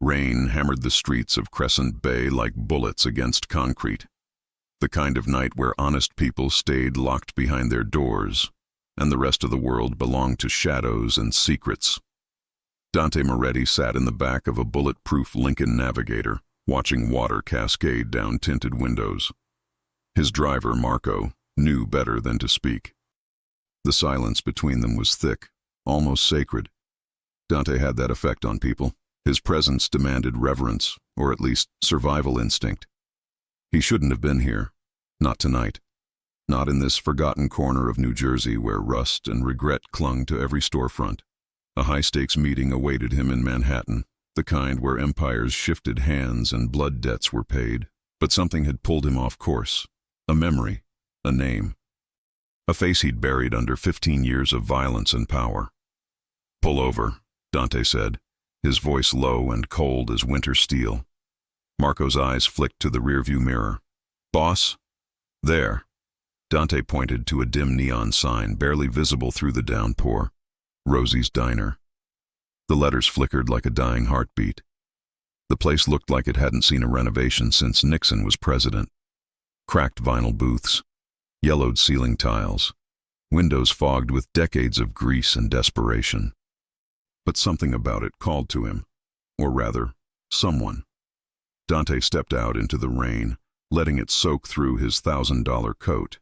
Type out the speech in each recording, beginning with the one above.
Rain hammered the streets of Crescent Bay like bullets against concrete. The kind of night where honest people stayed locked behind their doors, and the rest of the world belonged to shadows and secrets. Dante Moretti sat in the back of a bulletproof Lincoln Navigator, watching water cascade down tinted windows. His driver, Marco, knew better than to speak. The silence between them was thick, almost sacred. Dante had that effect on people. His presence demanded reverence, or at least survival instinct. He shouldn't have been here. Not tonight. Not in this forgotten corner of New Jersey where rust and regret clung to every storefront. A high-stakes meeting awaited him in Manhattan, the kind where empires shifted hands and blood debts were paid. But something had pulled him off course. A memory, a name. A face he'd buried under 15 years of violence and power. "Pull over," Dante said, his voice low and cold as winter steel. Marco's eyes flicked to the rearview mirror. "Boss?" "There." Dante pointed to a dim neon sign barely visible through the downpour. Rosie's Diner. The letters flickered like a dying heartbeat. The place looked like it hadn't seen a renovation since Nixon was president. Cracked vinyl booths, yellowed ceiling tiles, windows fogged with decades of grease and desperation. But something about it called to him, or rather, someone. Dante stepped out into the rain, letting it soak through his $1,000 coat.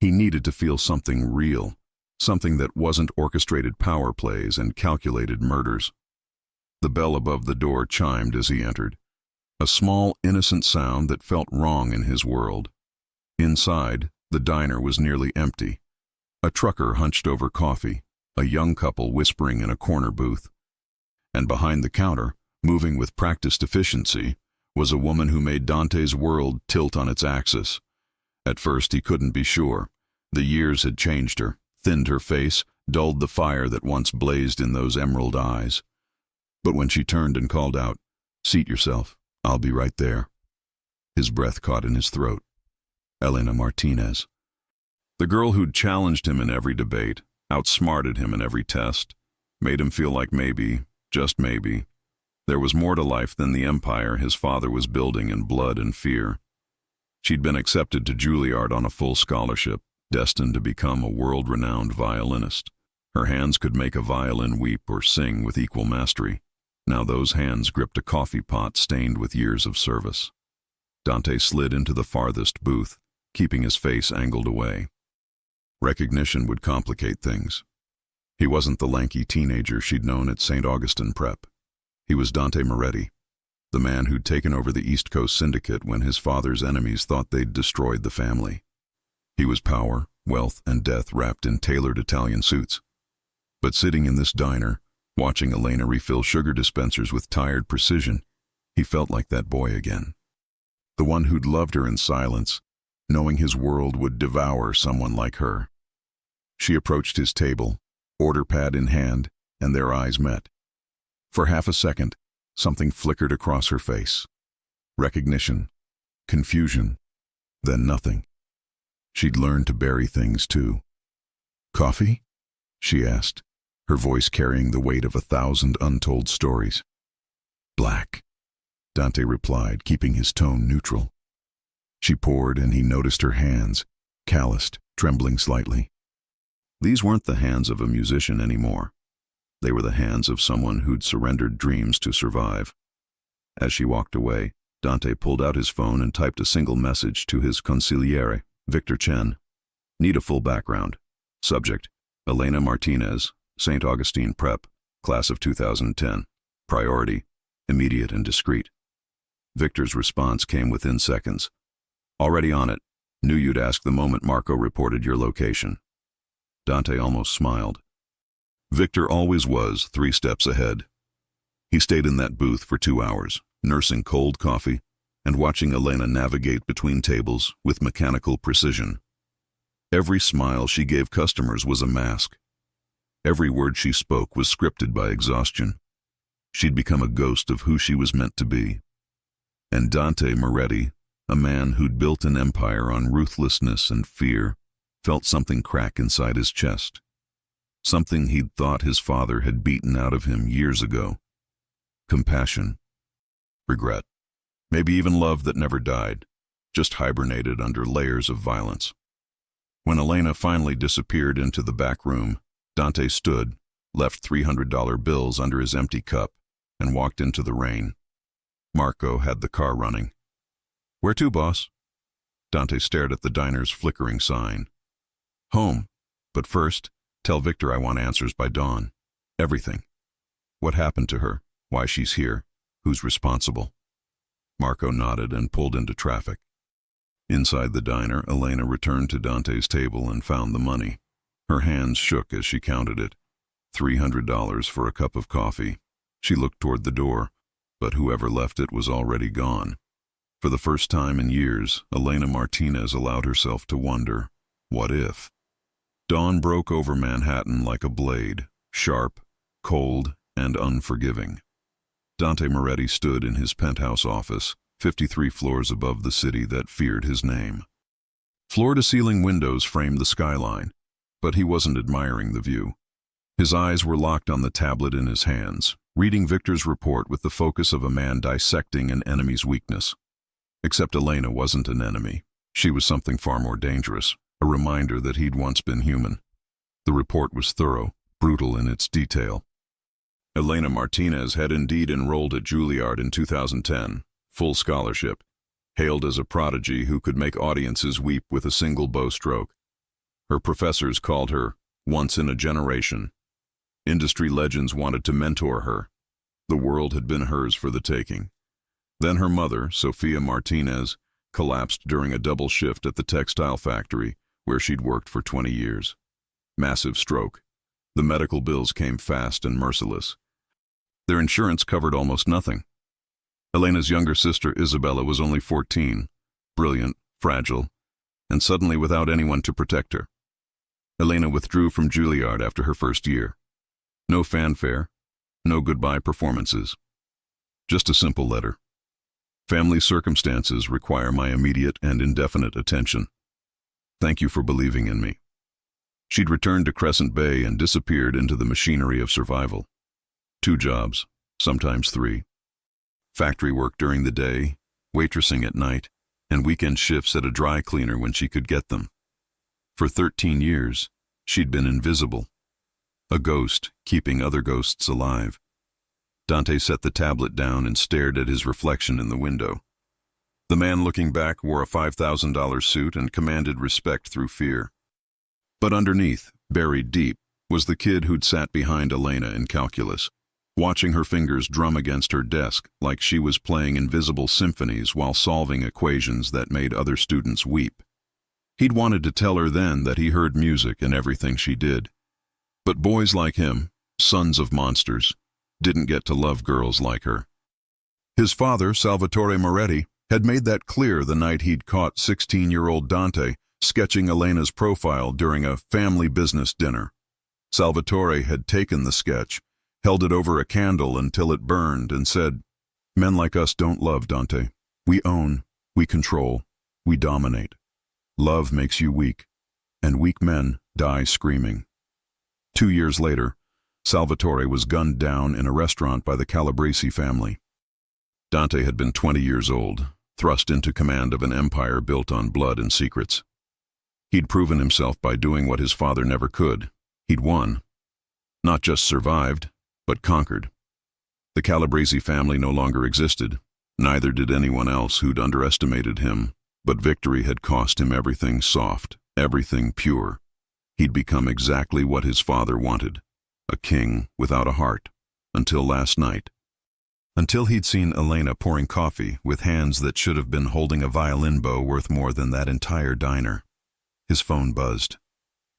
He needed to feel something real, something that wasn't orchestrated power plays and calculated murders. The bell above the door chimed as he entered, a small, innocent sound that felt wrong in his world. Inside, the diner was nearly empty. A trucker hunched over coffee, a young couple whispering in a corner booth. And behind the counter, moving with practiced efficiency, was a woman who made Dante's world tilt on its axis. At first he couldn't be sure. The years had changed her, thinned her face, dulled the fire that once blazed in those emerald eyes. But when she turned and called out, "Seat yourself, I'll be right there," his breath caught in his throat. Elena Martinez. The girl who'd challenged him in every debate, outsmarted him in every test, made him feel like maybe, just maybe, there was more to life than the empire his father was building in blood and fear. She'd been accepted to Juilliard on a full scholarship, destined to become a world-renowned violinist. Her hands could make a violin weep or sing with equal mastery. Now those hands gripped a coffee pot stained with years of service. Dante slid into the farthest booth, keeping his face angled away. Recognition would complicate things. He wasn't the lanky teenager she'd known at St. Augustine Prep. He was Dante Moretti, the man who'd taken over the East Coast Syndicate when his father's enemies thought they'd destroyed the family. He was power, wealth, and death wrapped in tailored Italian suits. But sitting in this diner, watching Elena refill sugar dispensers with tired precision, he felt like that boy again. The one who'd loved her in silence, knowing his world would devour someone like her. She approached his table, order pad in hand, and their eyes met. For half a second, something flickered across her face. Recognition, confusion, then nothing. She'd learned to bury things too. "Coffee?" she asked, her voice carrying the weight of 1,000 untold stories. "Black," Dante replied, keeping his tone neutral. She poured, and he noticed her hands, calloused, trembling slightly. These weren't the hands of a musician anymore. They were the hands of someone who'd surrendered dreams to survive. As she walked away, Dante pulled out his phone and typed a single message to his consigliere, Victor Chen. "Need a full background. Subject, Elena Martinez, St. Augustine Prep, class of 2010. Priority, immediate and discreet." Victor's response came within seconds. "Already on it. Knew you'd ask the moment Marco reported your location." Dante almost smiled. Victor always was 3 steps ahead. He stayed in that booth for 2 hours, nursing cold coffee and watching Elena navigate between tables with mechanical precision. Every smile she gave customers was a mask. Every word she spoke was scripted by exhaustion. She'd become a ghost of who she was meant to be. And Dante Moretti, a man who'd built an empire on ruthlessness and fear, felt something crack inside his chest. Something he'd thought his father had beaten out of him years ago. Compassion, regret, maybe even love that never died, just hibernated under layers of violence. When Elena finally disappeared into the back room, Dante stood, left $300 bills under his empty cup, and walked into the rain. Marco had the car running. "Where to, boss?" Dante stared at the diner's flickering sign. "Home. But first, tell Victor I want answers by dawn. Everything. What happened to her? Why she's here? Who's responsible?" Marco nodded and pulled into traffic. Inside the diner, Elena returned to Dante's table and found the money. Her hands shook as she counted it. $300 for a cup of coffee. She looked toward the door, but whoever left it was already gone. For the first time in years, Elena Martinez allowed herself to wonder, what if? Dawn broke over Manhattan like a blade, sharp, cold, and unforgiving. Dante Moretti stood in his penthouse office, 53 floors above the city that feared his name. Floor-to-ceiling windows framed the skyline, but he wasn't admiring the view. His eyes were locked on the tablet in his hands, reading Victor's report with the focus of a man dissecting an enemy's weakness. Except Elena wasn't an enemy. She was something far more dangerous, a reminder that he'd once been human. The report was thorough, brutal in its detail. Elena Martinez had indeed enrolled at Juilliard in 2010, full scholarship, hailed as a prodigy who could make audiences weep with a single bow stroke. Her professors called her once in a generation. Industry legends wanted to mentor her. The world had been hers for the taking. Then her mother, Sofia Martinez, collapsed during a double shift at the textile factory where she'd worked for 20 years. Massive stroke. The medical bills came fast and merciless. Their insurance covered almost nothing. Elena's younger sister, Isabella, was only 14, brilliant, fragile, and suddenly without anyone to protect her. Elena withdrew from Juilliard after her first year. No fanfare, no goodbye performances. Just a simple letter. "Family circumstances require my immediate and indefinite attention. Thank you for believing in me." She'd returned to Crescent Bay and disappeared into the machinery of survival. 2 jobs, sometimes 3. Factory work during the day, waitressing at night, and weekend shifts at a dry cleaner when she could get them. For 13 years, she'd been invisible. A ghost keeping other ghosts alive. Dante set the tablet down and stared at his reflection in the window. The man looking back wore a $5,000 suit and commanded respect through fear. But underneath, buried deep, was the kid who'd sat behind Elena in calculus, watching her fingers drum against her desk like she was playing invisible symphonies while solving equations that made other students weep. He'd wanted to tell her then that he heard music in everything she did. But boys like him, sons of monsters, didn't get to love girls like her. His father, Salvatore Moretti, had made that clear the night he'd caught 16-year-old Dante sketching Elena's profile during a family business dinner. Salvatore had taken the sketch, held it over a candle until it burned, and said, "Men like us don't love, Dante. We own, we control, we dominate. Love makes you weak, and weak men die screaming." 2 years later, Salvatore was gunned down in a restaurant by the Calabrese family. Dante had been 20 years old, thrust into command of an empire built on blood and secrets. He'd proven himself by doing what his father never could. He'd won. Not just survived, but conquered. The Calabrese family no longer existed. Neither did anyone else who'd underestimated him, but victory had cost him everything soft, everything pure. He'd become exactly what his father wanted, a king without a heart, until last night. Until he'd seen Elena pouring coffee with hands that should have been holding a violin bow worth more than that entire diner. His phone buzzed.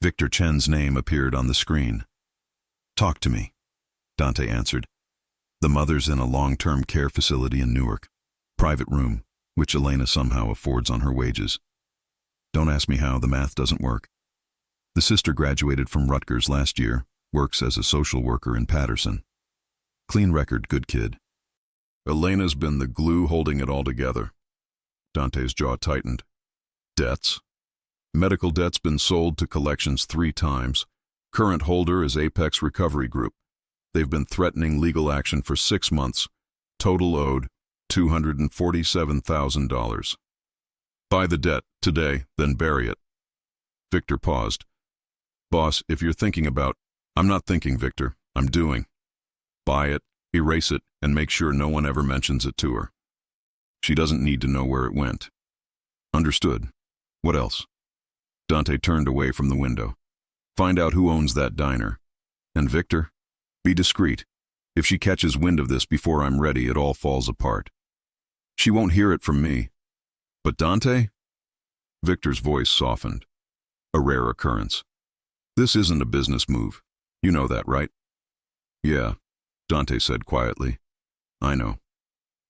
Victor Chen's name appeared on the screen. "Talk to me," Dante answered. "The mother's in a long-term care facility in Newark. Private room, which Elena somehow affords on her wages. Don't ask me how, the math doesn't work. The sister graduated from Rutgers last year, works as a social worker in Patterson. Clean record, good kid." Elena's been the glue holding it all together. Dante's jaw tightened. Debts. Medical debt's been sold to collections 3 times. Current holder is Apex Recovery Group. They've been threatening legal action for 6 months. Total owed $247,000. Buy the debt today, then bury it. Victor paused. Boss, if you're thinking about... I'm not thinking, Victor. I'm doing. Buy it, erase it, and make sure no one ever mentions it to her. She doesn't need to know where it went. Understood. What else? Dante turned away from the window. Find out who owns that diner. And Victor, be discreet. If she catches wind of this before I'm ready, it all falls apart. She won't hear it from me. But Dante? Victor's voice softened. A rare occurrence. This isn't a business move. You know that, right? Yeah, Dante said quietly. I know.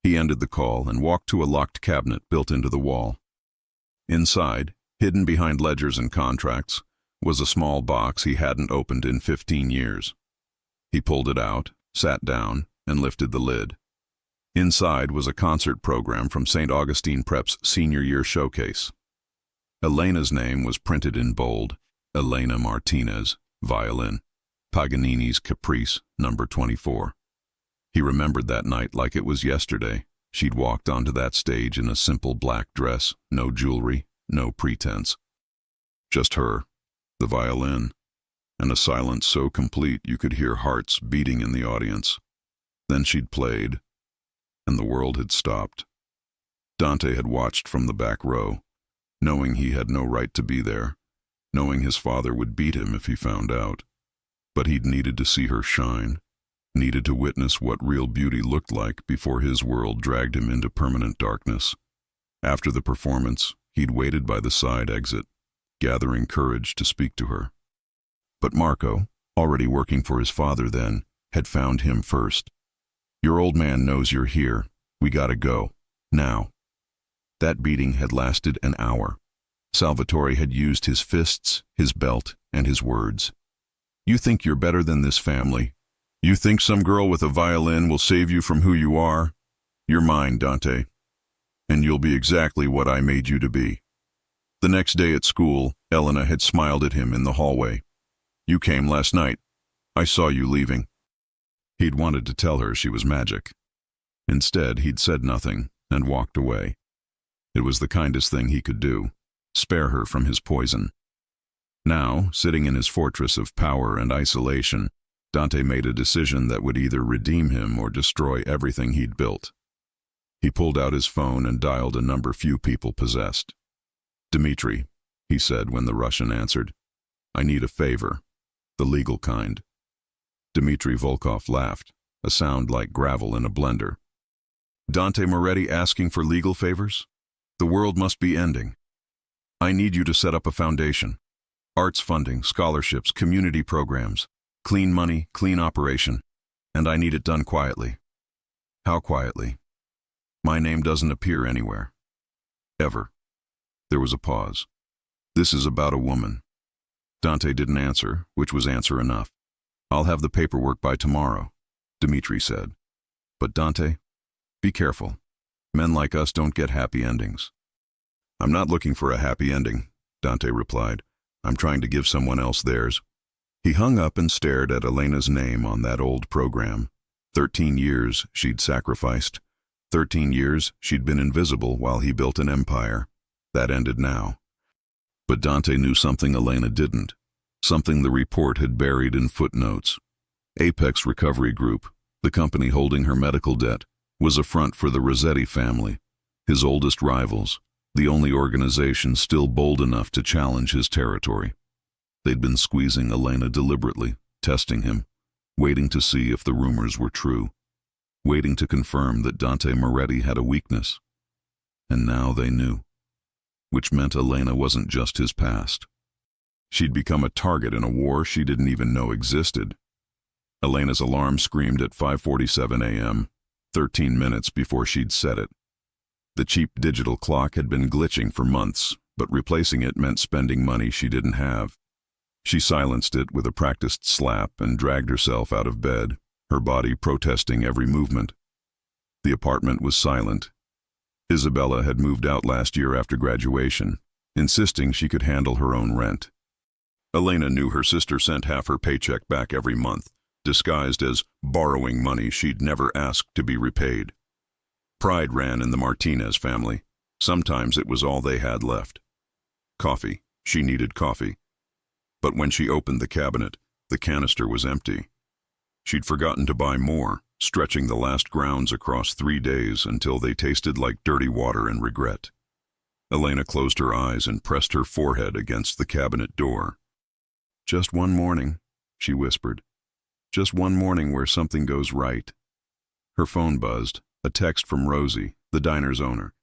He ended the call and walked to a locked cabinet built into the wall. Inside, hidden behind ledgers and contracts, was a small box he hadn't opened in 15 years. He pulled it out, sat down, and lifted the lid. Inside was a concert program from St. Augustine Prep's senior year showcase. Elena's name was printed in bold, Elena Martinez, violin, Paganini's Caprice, number 24. He remembered that night like it was yesterday. She'd walked onto that stage in a simple black dress, no jewelry, no pretense. Just her, the violin, and a silence so complete you could hear hearts beating in the audience. Then she'd played, and the world had stopped. Dante had watched from the back row, knowing he had no right to be there, knowing his father would beat him if he found out. But he'd needed to see her shine, needed to witness what real beauty looked like before his world dragged him into permanent darkness. After the performance, he'd waited by the side exit, gathering courage to speak to her. But Marco, already working for his father then, had found him first. Your old man knows you're here. We gotta go. Now. That beating had lasted an hour. Salvatore had used his fists, his belt, and his words. You think you're better than this family? You think some girl with a violin will save you from who you are? You're mine, Dante. And you'll be exactly what I made you to be. The next day at school, Elena had smiled at him in the hallway. You came last night. I saw you leaving. He'd wanted to tell her she was magic. Instead, he'd said nothing and walked away. It was the kindest thing he could do, spare her from his poison. Now, sitting in his fortress of power and isolation, Dante made a decision that would either redeem him or destroy everything he'd built. He pulled out his phone and dialed a number few people possessed. Dmitri, he said when the Russian answered. I need a favor, the legal kind. Dmitri Volkov laughed, a sound like gravel in a blender. Dante Moretti asking for legal favors? The world must be ending. I need you to set up a foundation. Arts funding, scholarships, community programs. Clean money, clean operation. And I need it done quietly. How quietly? My name doesn't appear anywhere. Ever. There was a pause. This is about a woman. Dante didn't answer, which was answer enough. I'll have the paperwork by tomorrow, Dmitri said. But Dante, be careful. Men like us don't get happy endings. I'm not looking for a happy ending, Dante replied. I'm trying to give someone else theirs. He hung up and stared at Elena's name on that old program. 13 years she'd sacrificed. 13 years she'd been invisible while he built an empire. That ended now. But Dante knew something Elena didn't. Something the report had buried in footnotes. Apex Recovery Group, the company holding her medical debt, was a front for the Rossetti family, his oldest rivals, the only organization still bold enough to challenge his territory. They'd been squeezing Elena deliberately, testing him, waiting to see if the rumors were true, waiting to confirm that Dante Moretti had a weakness. And now they knew. Which meant Elena wasn't just his past. She'd become a target in a war she didn't even know existed. Elena's alarm screamed at 5:47 a.m., 13 minutes before she'd set it. The cheap digital clock had been glitching for months, but replacing it meant spending money she didn't have. She silenced it with a practiced slap and dragged herself out of bed, her body protesting every movement. The apartment was silent. Isabella had moved out last year after graduation, insisting she could handle her own rent. Elena knew her sister sent half her paycheck back every month, disguised as borrowing money she'd never asked to be repaid. Pride ran in the Martinez family. Sometimes it was all they had left. Coffee. She needed coffee. But when she opened the cabinet, the canister was empty. She'd forgotten to buy more, stretching the last grounds across 3 days until they tasted like dirty water in regret. Elena closed her eyes and pressed her forehead against the cabinet door. "Just one morning," she whispered. "Just one morning where something goes right." Her phone buzzed, a text from Rosie, the diner's owner.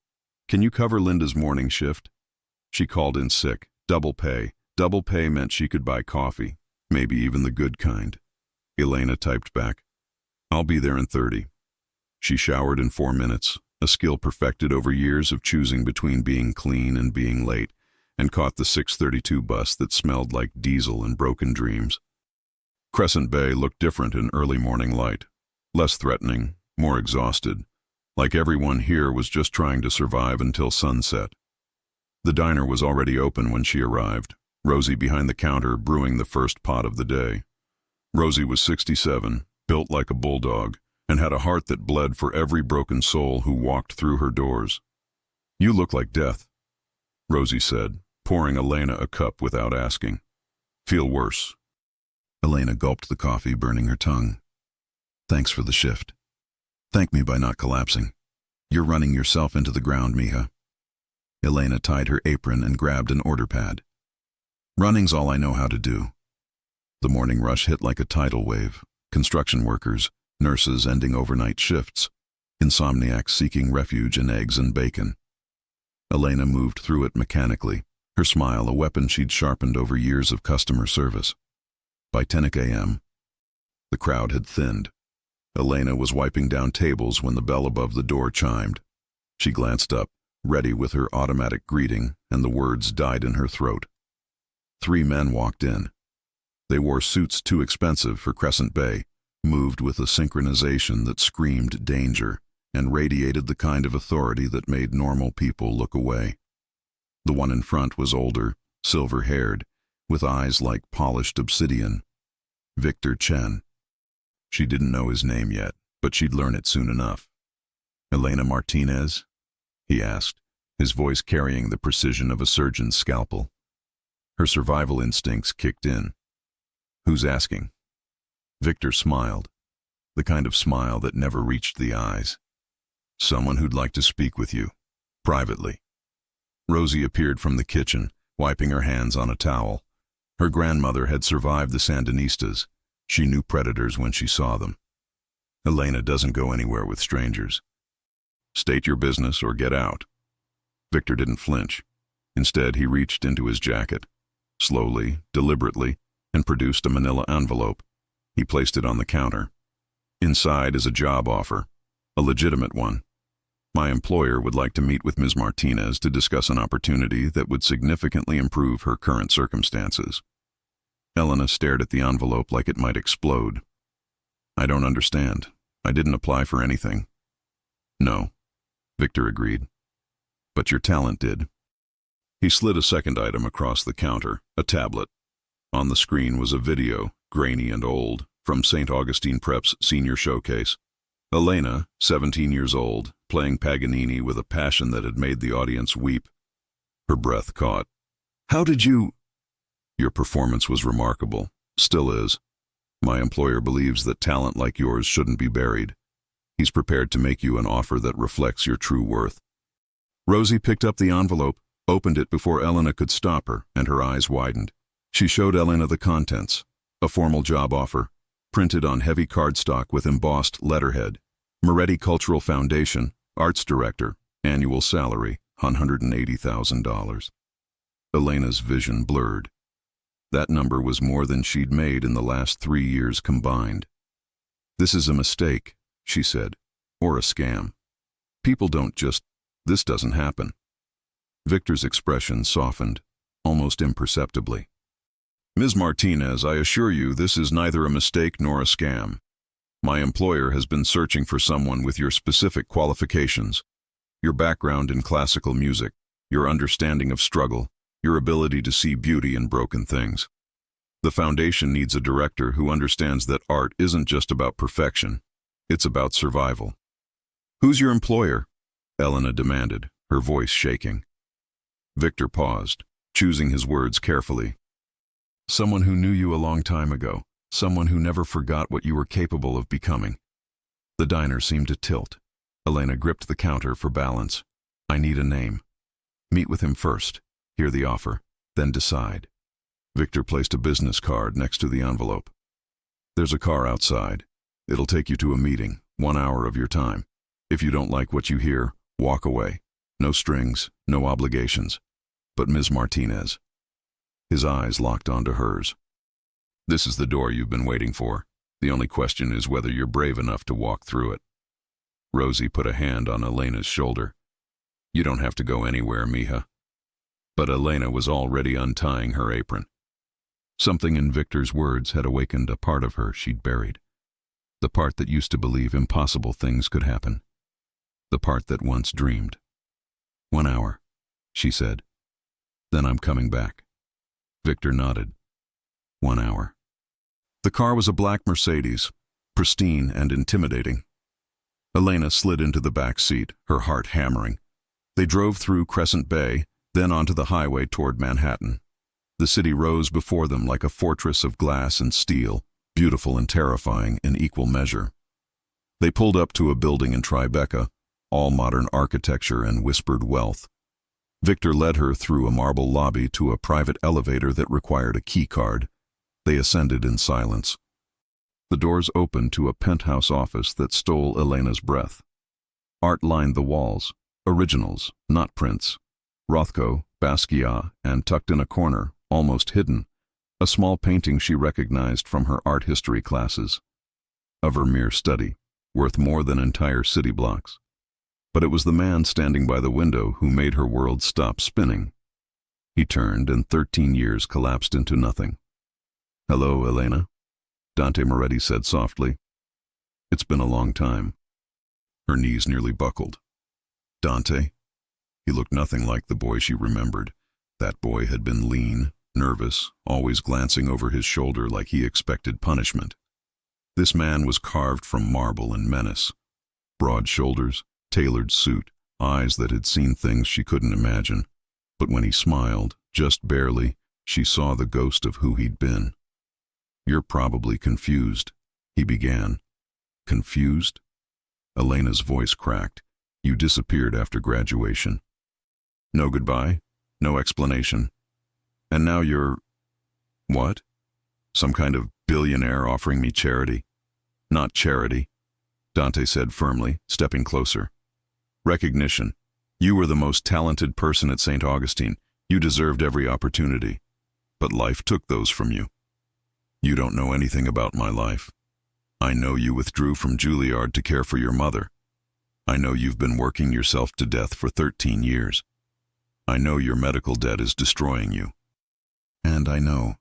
"Can you cover Linda's morning shift?" She called in sick. Double pay. Double pay meant she could buy coffee, maybe even the good kind. Elena typed back, "I'll be there in 30. She showered in 4 minutes, a skill perfected over years of choosing between being clean and being late, and caught the 6:32 bus that smelled like diesel and broken dreams. Crescent Bay looked different in early morning light, less threatening, more exhausted, like everyone here was just trying to survive until sunset. The diner was already open when she arrived, Rosie behind the counter brewing the first pot of the day. Rosie was 67, built like a bulldog, and had a heart that bled for every broken soul who walked through her doors. "You look like death," Rosie said, pouring Elena a cup without asking. "Feel worse?" Elena gulped the coffee, burning her tongue. "Thanks for the shift. Thank me by not collapsing. You're running yourself into the ground, Mija." Elena tied her apron and grabbed an order pad. "Running's all I know how to do." The morning rush hit like a tidal wave. Construction workers, nurses ending overnight shifts, insomniacs seeking refuge in eggs and bacon. Elena moved through it mechanically, her smile a weapon she'd sharpened over years of customer service. By 10 a.m., the crowd had thinned. Elena was wiping down tables when the bell above the door chimed. She glanced up, ready with her automatic greeting, and the words died in her throat. 3 men walked in. They wore suits too expensive for Crescent Bay, moved with a synchronization that screamed danger and radiated the kind of authority that made normal people look away. The one in front was older, silver-haired, with eyes like polished obsidian. Victor Chen. She didn't know his name yet, but she'd learn it soon enough. "Elena Martinez?" he asked, his voice carrying the precision of a surgeon's scalpel. Her survival instincts kicked in. "Who's asking?" Victor smiled, the kind of smile that never reached the eyes. "Someone who'd like to speak with you, privately." Rosie appeared from the kitchen, wiping her hands on a towel. Her grandmother had survived the Sandinistas. She knew predators when she saw them. "Elena doesn't go anywhere with strangers. State your business or get out." Victor didn't flinch. Instead, he reached into his jacket, slowly, deliberately, and produced a manila envelope. He placed it on the counter. "Inside is a job offer, a legitimate one. My employer would like to meet with Ms. Martinez to discuss an opportunity that would significantly improve her current circumstances." Elena stared at the envelope like it might explode. "I don't understand. I didn't apply for anything." "No," Victor agreed. "But your talent did." He slid a second item across the counter, a tablet. On the screen was a video, grainy and old, from St. Augustine Prep's senior showcase. Elena, 17 years old, playing Paganini with a passion that had made the audience weep. Her breath caught. "How did you—" "Your performance was remarkable. Still is. My employer believes that talent like yours shouldn't be buried. He's prepared to make you an offer that reflects your true worth." Rosie picked up the envelope, opened it before Elena could stop her, and her eyes widened. She showed Elena the contents, a formal job offer, printed on heavy cardstock with embossed letterhead. Moretti Cultural Foundation, Arts Director, annual salary, $180,000. Elena's vision blurred. That number was more than she'd made in the last 3 years combined. "This is a mistake," she said, "or a scam. People don't just, this doesn't happen." Victor's expression softened, almost imperceptibly. "Ms. Martinez, I assure you this is neither a mistake nor a scam. My employer has been searching for someone with your specific qualifications, your background in classical music, your understanding of struggle, your ability to see beauty in broken things. The foundation needs a director who understands that art isn't just about perfection, it's about survival." Who's your employer? Elena demanded, her voice shaking. Victor paused, choosing his words carefully. Someone who knew you a long time ago, someone who never forgot what you were capable of becoming. The diner seemed to tilt. Elena gripped the counter for balance. I need a name. Meet with him first, hear the offer, then decide. Victor placed a business card next to the envelope. There's a car outside. It'll take you to a meeting, 1 hour of your time. If you don't like what you hear, walk away. No strings, no obligations. But Ms. Martinez. His eyes locked onto hers. This is the door you've been waiting for. The only question is whether you're brave enough to walk through it. Rosie put a hand on Elena's shoulder. You don't have to go anywhere, mija. But Elena was already untying her apron. Something in Victor's words had awakened a part of her she'd buried. The part that used to believe impossible things could happen. The part that once dreamed. 1 hour, she said. Then I'm coming back. Victor nodded. 1 hour. The car was a black Mercedes, pristine and intimidating. Elena slid into the back seat, her heart hammering. They drove through Crescent Bay, then onto the highway toward Manhattan. The city rose before them like a fortress of glass and steel, beautiful and terrifying in equal measure. They pulled up to a building in Tribeca, all modern architecture and whispered wealth. Victor led her through a marble lobby to a private elevator that required a key card. They ascended in silence. The doors opened to a penthouse office that stole Elena's breath. Art lined the walls, originals, not prints. Rothko, Basquiat, and tucked in a corner, almost hidden, a small painting she recognized from her art history classes. A Vermeer study, worth more than entire city blocks. But it was the man standing by the window who made her world stop spinning. He turned, and 13 years collapsed into nothing. Hello, Elena, Dante Moretti said softly. It's been a long time. Her knees nearly buckled. Dante? He looked nothing like the boy she remembered. That boy had been lean, nervous, always glancing over his shoulder like he expected punishment. This man was carved from marble and menace. Broad shoulders, tailored suit, eyes that had seen things she couldn't imagine. But when he smiled, just barely, she saw the ghost of who he'd been. You're probably confused, he began. Confused? Elena's voice cracked. You disappeared after graduation. No goodbye, no explanation. And now you're... What? Some kind of billionaire offering me charity? Not charity, Dante said firmly, stepping closer. Recognition. You were the most talented person at St. Augustine. You deserved every opportunity. But life took those from you. You don't know anything about my life. I know you withdrew from Juilliard to care for your mother. I know you've been working yourself to death for 13 years. I know your medical debt is destroying you. And I know.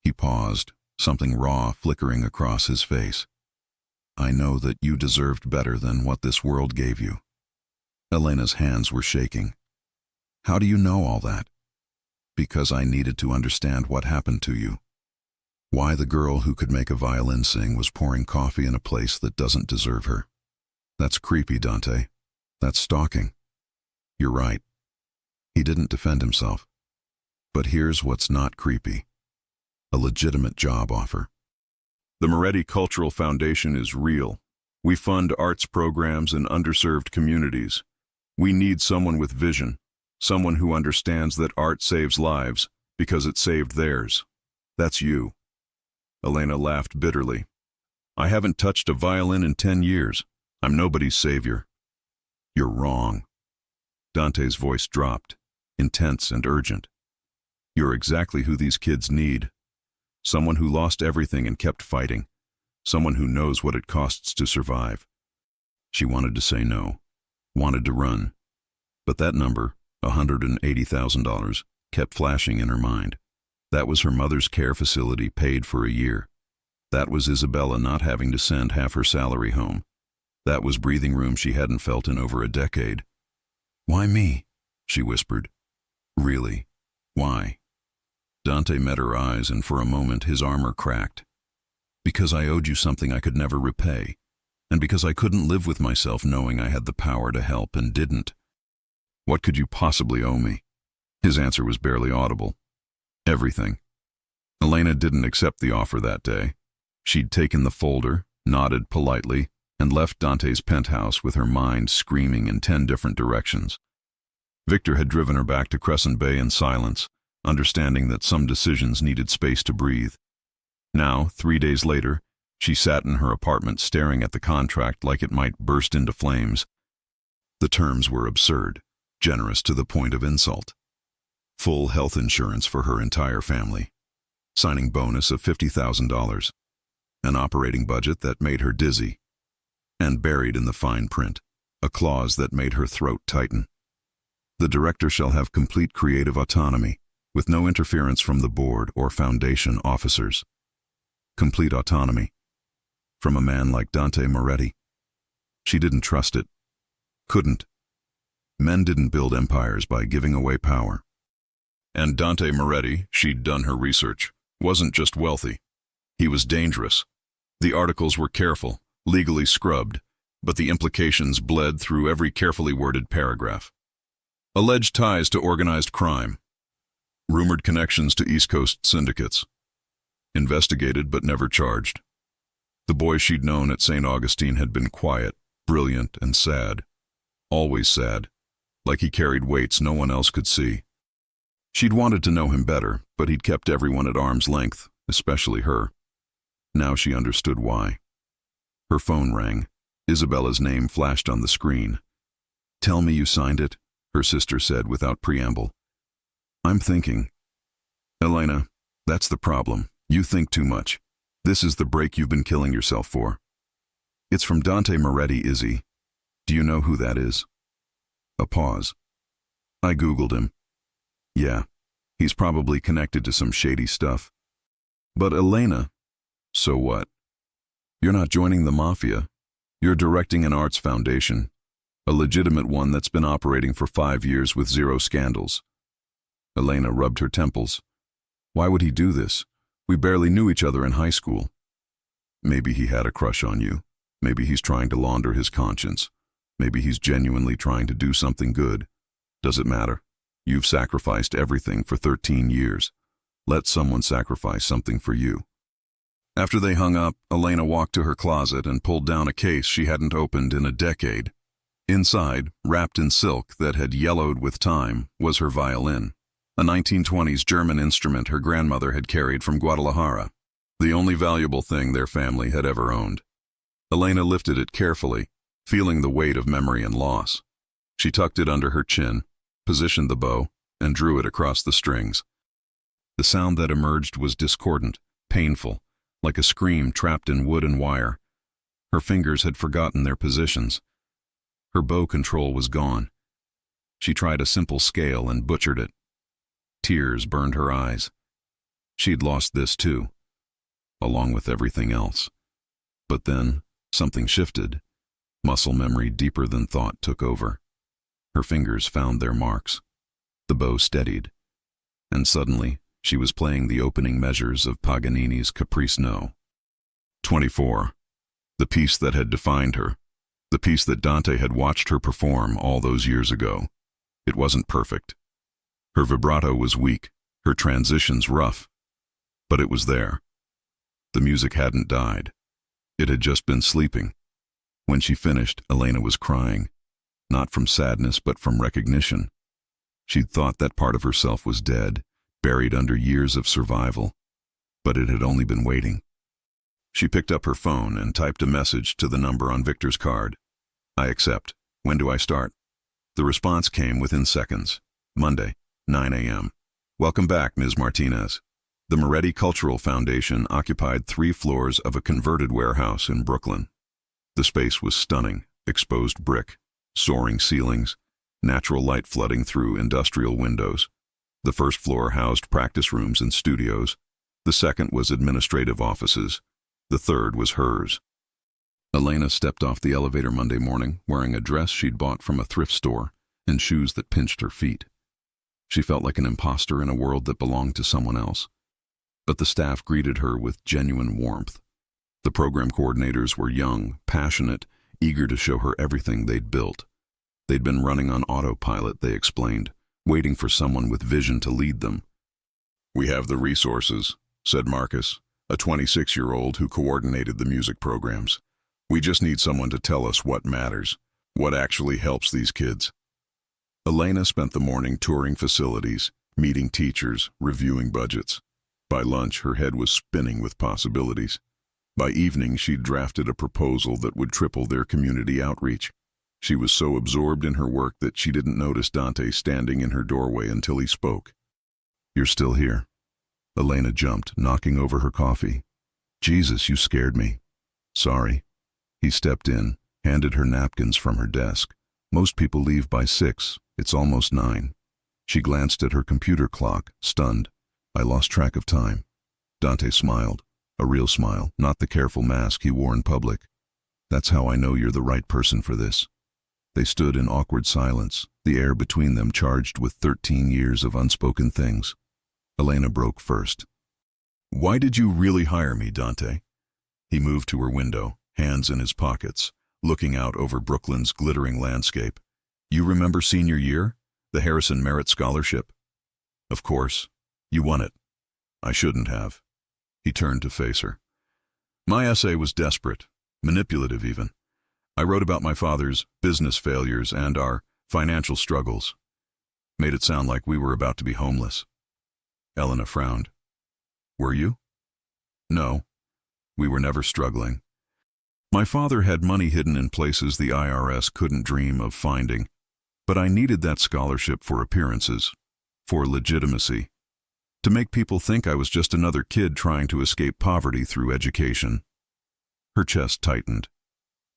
He paused, something raw flickering across his face. I know that you deserved better than what this world gave you. Elena's hands were shaking. How do you know all that? Because I needed to understand what happened to you. Why the girl who could make a violin sing was pouring coffee in a place that doesn't deserve her. That's creepy, Dante. That's stalking. You're right. He didn't defend himself. But here's what's not creepy. A legitimate job offer. The Moretti Cultural Foundation is real. We fund arts programs in underserved communities. We need someone with vision, someone who understands that art saves lives because it saved theirs. That's you. Elena laughed bitterly. I haven't touched a violin in 10 years. I'm nobody's savior. You're wrong. Dante's voice dropped, intense and urgent. You're exactly who these kids need. Someone who lost everything and kept fighting. Someone who knows what it costs to survive. She wanted to say no, wanted to run. But that number, $180,000, kept flashing in her mind. That was her mother's care facility paid for a year. That was Isabella not having to send half her salary home. That was breathing room she hadn't felt in over a decade. Why me? She whispered. Really? Why? Dante met her eyes, and for a moment his armor cracked. Because I owed you something I could never repay. and because I couldn't live with myself knowing I had the power to help and didn't. What could you possibly owe me? His answer was barely audible. Everything. Elena didn't accept the offer that day. She'd taken the folder, nodded politely, and left Dante's penthouse with her mind screaming in 10 different directions. Victor had driven her back to Crescent Bay in silence, understanding that some decisions needed space to breathe. Now, 3 days later, she sat in her apartment staring at the contract like it might burst into flames. The terms were absurd, generous to the point of insult. Full health insurance for her entire family, signing bonus of $50,000, an operating budget that made her dizzy, and buried in the fine print, a clause that made her throat tighten. The director shall have complete creative autonomy, with no interference from the board or foundation officers. Complete autonomy. From a man like Dante Moretti. She didn't trust it. Couldn't. Men didn't build empires by giving away power. And Dante Moretti, she'd done her research, wasn't just wealthy. He was dangerous. The articles were careful, legally scrubbed, but the implications bled through every carefully worded paragraph. Alleged ties to organized crime. Rumored connections to East Coast syndicates. Investigated but never charged. The boy she'd known at St. Augustine had been quiet, brilliant, and sad. Always sad, like he carried weights no one else could see. She'd wanted to know him better, but he'd kept everyone at arm's length, especially her. Now she understood why. Her phone rang. Isabella's name flashed on the screen. "Tell me you signed it," her sister said without preamble. "I'm thinking." "Elena, that's the problem. You think too much. This is the break you've been killing yourself for." "It's from Dante Moretti, Izzy. Do you know who that is?" A pause. "I Googled him. Yeah, he's probably connected to some shady stuff." "But Elena..." "So what? You're not joining the mafia. You're directing an arts foundation, a legitimate one that's been operating for 5 years with 0 scandals." Elena rubbed her temples. "Why would he do this? We barely knew each other in high school." "Maybe he had a crush on you. Maybe he's trying to launder his conscience. Maybe he's genuinely trying to do something good. Does it matter? You've sacrificed everything for 13 years. Let someone sacrifice something for you." After they hung up, Elena walked to her closet and pulled down a case she hadn't opened in a decade. Inside, wrapped in silk that had yellowed with time, was her violin, a 1920s German instrument her grandmother had carried from Guadalajara, the only valuable thing their family had ever owned. Elena lifted it carefully, feeling the weight of memory and loss. She tucked it under her chin, positioned the bow, and drew it across the strings. The sound that emerged was discordant, painful, like a scream trapped in wood and wire. Her fingers had forgotten their positions. Her bow control was gone. She tried a simple scale and butchered it. Tears burned her eyes. She'd lost this too, along with everything else. But then, something shifted. Muscle memory deeper than thought took over. Her fingers found their marks. The bow steadied. And suddenly, she was playing the opening measures of Paganini's Caprice No. 24. The piece that had defined her. The piece that Dante had watched her perform all those years ago. It wasn't perfect. Her vibrato was weak, her transitions rough. But it was there. The music hadn't died. It had just been sleeping. When she finished, Elena was crying. Not from sadness, but from recognition. She'd thought that part of herself was dead, buried under years of survival. But it had only been waiting. She picked up her phone and typed a message to the number on Victor's card. "I accept. When do I start?" The response came within seconds. "Monday, 9 a.m. Welcome back, Ms. Martinez." The Moretti Cultural Foundation occupied 3 floors of a converted warehouse in Brooklyn. The space was stunning, exposed brick, soaring ceilings, natural light flooding through industrial windows. The first floor housed practice rooms and studios. The second was administrative offices. The third was hers. Elena stepped off the elevator Monday morning, wearing a dress she'd bought from a thrift store and shoes that pinched her feet. She felt like an imposter in a world that belonged to someone else. But the staff greeted her with genuine warmth. The program coordinators were young, passionate, eager to show her everything they'd built. They'd been running on autopilot, they explained, waiting for someone with vision to lead them. "We have the resources," said Marcus, a 26-year-old who coordinated the music programs. "We just need someone to tell us what matters, what actually helps these kids." Elena spent the morning touring facilities, meeting teachers, reviewing budgets. By lunch, her head was spinning with possibilities. By evening, she'd drafted a proposal that would triple their community outreach. She was so absorbed in her work that she didn't notice Dante standing in her doorway until he spoke. "You're still here." Elena jumped, knocking over her coffee. "Jesus, you scared me." "Sorry." He stepped in, handed her napkins from her desk. "Most people leave by 6. It's almost 9. She glanced at her computer clock, stunned. "I lost track of time." Dante smiled, a real smile, not the careful mask he wore in public. "That's how I know you're the right person for this." They stood in awkward silence, the air between them charged with 13 years of unspoken things. Elena broke first. "Why did you really hire me, Dante?" He moved to her window, hands in his pockets, looking out over Brooklyn's glittering landscape. "You remember senior year? The Harrison Merit Scholarship?" "Of course. You won it." "I shouldn't have." He turned to face her. "My essay was desperate, manipulative even. I wrote about my father's business failures and our financial struggles. Made it sound like we were about to be homeless." Elena frowned. "Were you?" "No. We were never struggling. My father had money hidden in places the IRS couldn't dream of finding. But I needed that scholarship for appearances, for legitimacy, to make people think I was just another kid trying to escape poverty through education." Her chest tightened.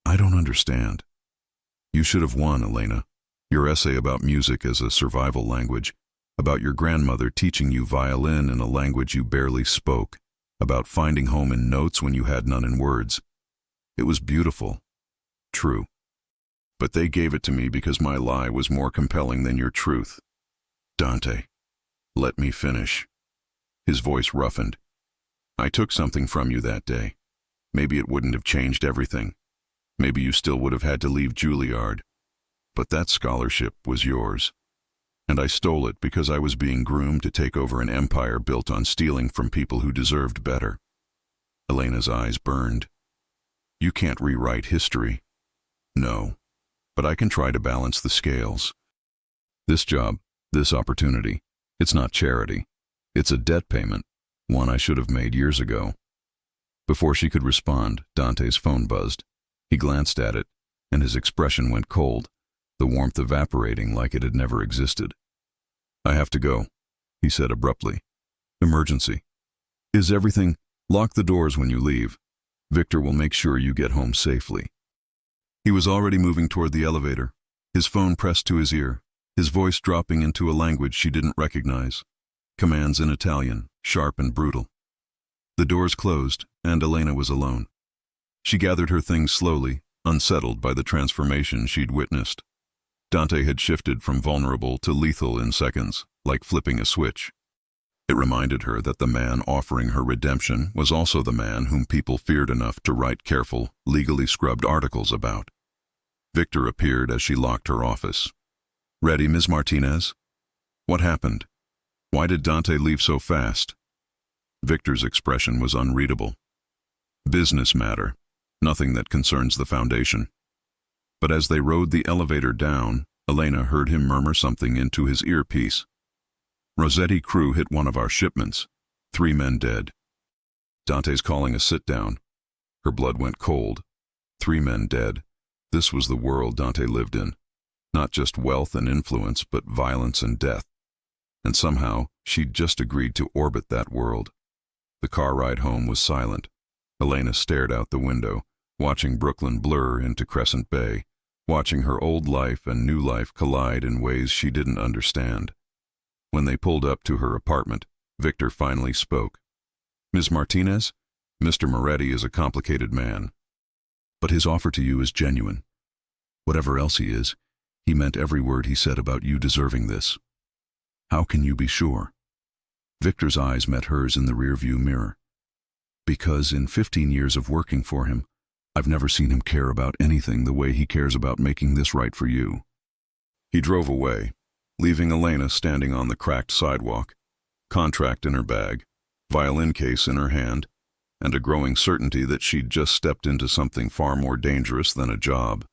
"I don't understand." "You should have won, Elena. Your essay about music as a survival language, about your grandmother teaching you violin in a language you barely spoke, about finding home in notes when you had none in words. It was beautiful. True. But they gave it to me because my lie was more compelling than your truth." "Dante, let me finish." His voice roughened. "I took something from you that day. Maybe it wouldn't have changed everything. Maybe you still would have had to leave Juilliard. But that scholarship was yours. And I stole it because I was being groomed to take over an empire built on stealing from people who deserved better." Elena's eyes burned. "You can't rewrite history." "No. But I can try to balance the scales. This job, this opportunity, it's not charity. It's a debt payment, one I should have made years ago." Before she could respond, Dante's phone buzzed. He glanced at it, and his expression went cold, the warmth evaporating like it had never existed. "I have to go," he said abruptly. "Emergency. Is everything? Lock the doors when you leave. Victor will make sure you get home safely." He was already moving toward the elevator, his phone pressed to his ear, his voice dropping into a language she didn't recognize. Commands in Italian, sharp and brutal. The doors closed, and Elena was alone. She gathered her things slowly, unsettled by the transformation she'd witnessed. Dante had shifted from vulnerable to lethal in seconds, like flipping a switch. It reminded her that the man offering her redemption was also the man whom people feared enough to write careful, legally scrubbed articles about. Victor appeared as she locked her office. "Ready, Ms. Martinez?" "What happened? Why did Dante leave so fast?" Victor's expression was unreadable. "Business matter, nothing that concerns the foundation." But as they rode the elevator down, Elena heard him murmur something into his earpiece. "Rossetti crew hit one of our shipments. 3 men dead." "Dante's calling a sit-down." Her blood went cold. 3 men dead. This was the world Dante lived in. Not just wealth and influence, but violence and death. And somehow, she'd just agreed to orbit that world. The car ride home was silent. Elena stared out the window, watching Brooklyn blur into Crescent Bay, watching her old life and new life collide in ways she didn't understand. When they pulled up to her apartment, Victor finally spoke. "Ms. Martinez, Mr. Moretti is a complicated man. But his offer to you is genuine. Whatever else he is, he meant every word he said about you deserving this. How can you be sure?" Victor's eyes met hers in the rearview mirror. Because in 15 years of working for him, I've never seen him care about anything the way he cares about making this right for you. He drove away, leaving Elena standing on the cracked sidewalk, contract in her bag, violin case in her hand, and a growing certainty that she'd just stepped into something far more dangerous than a job.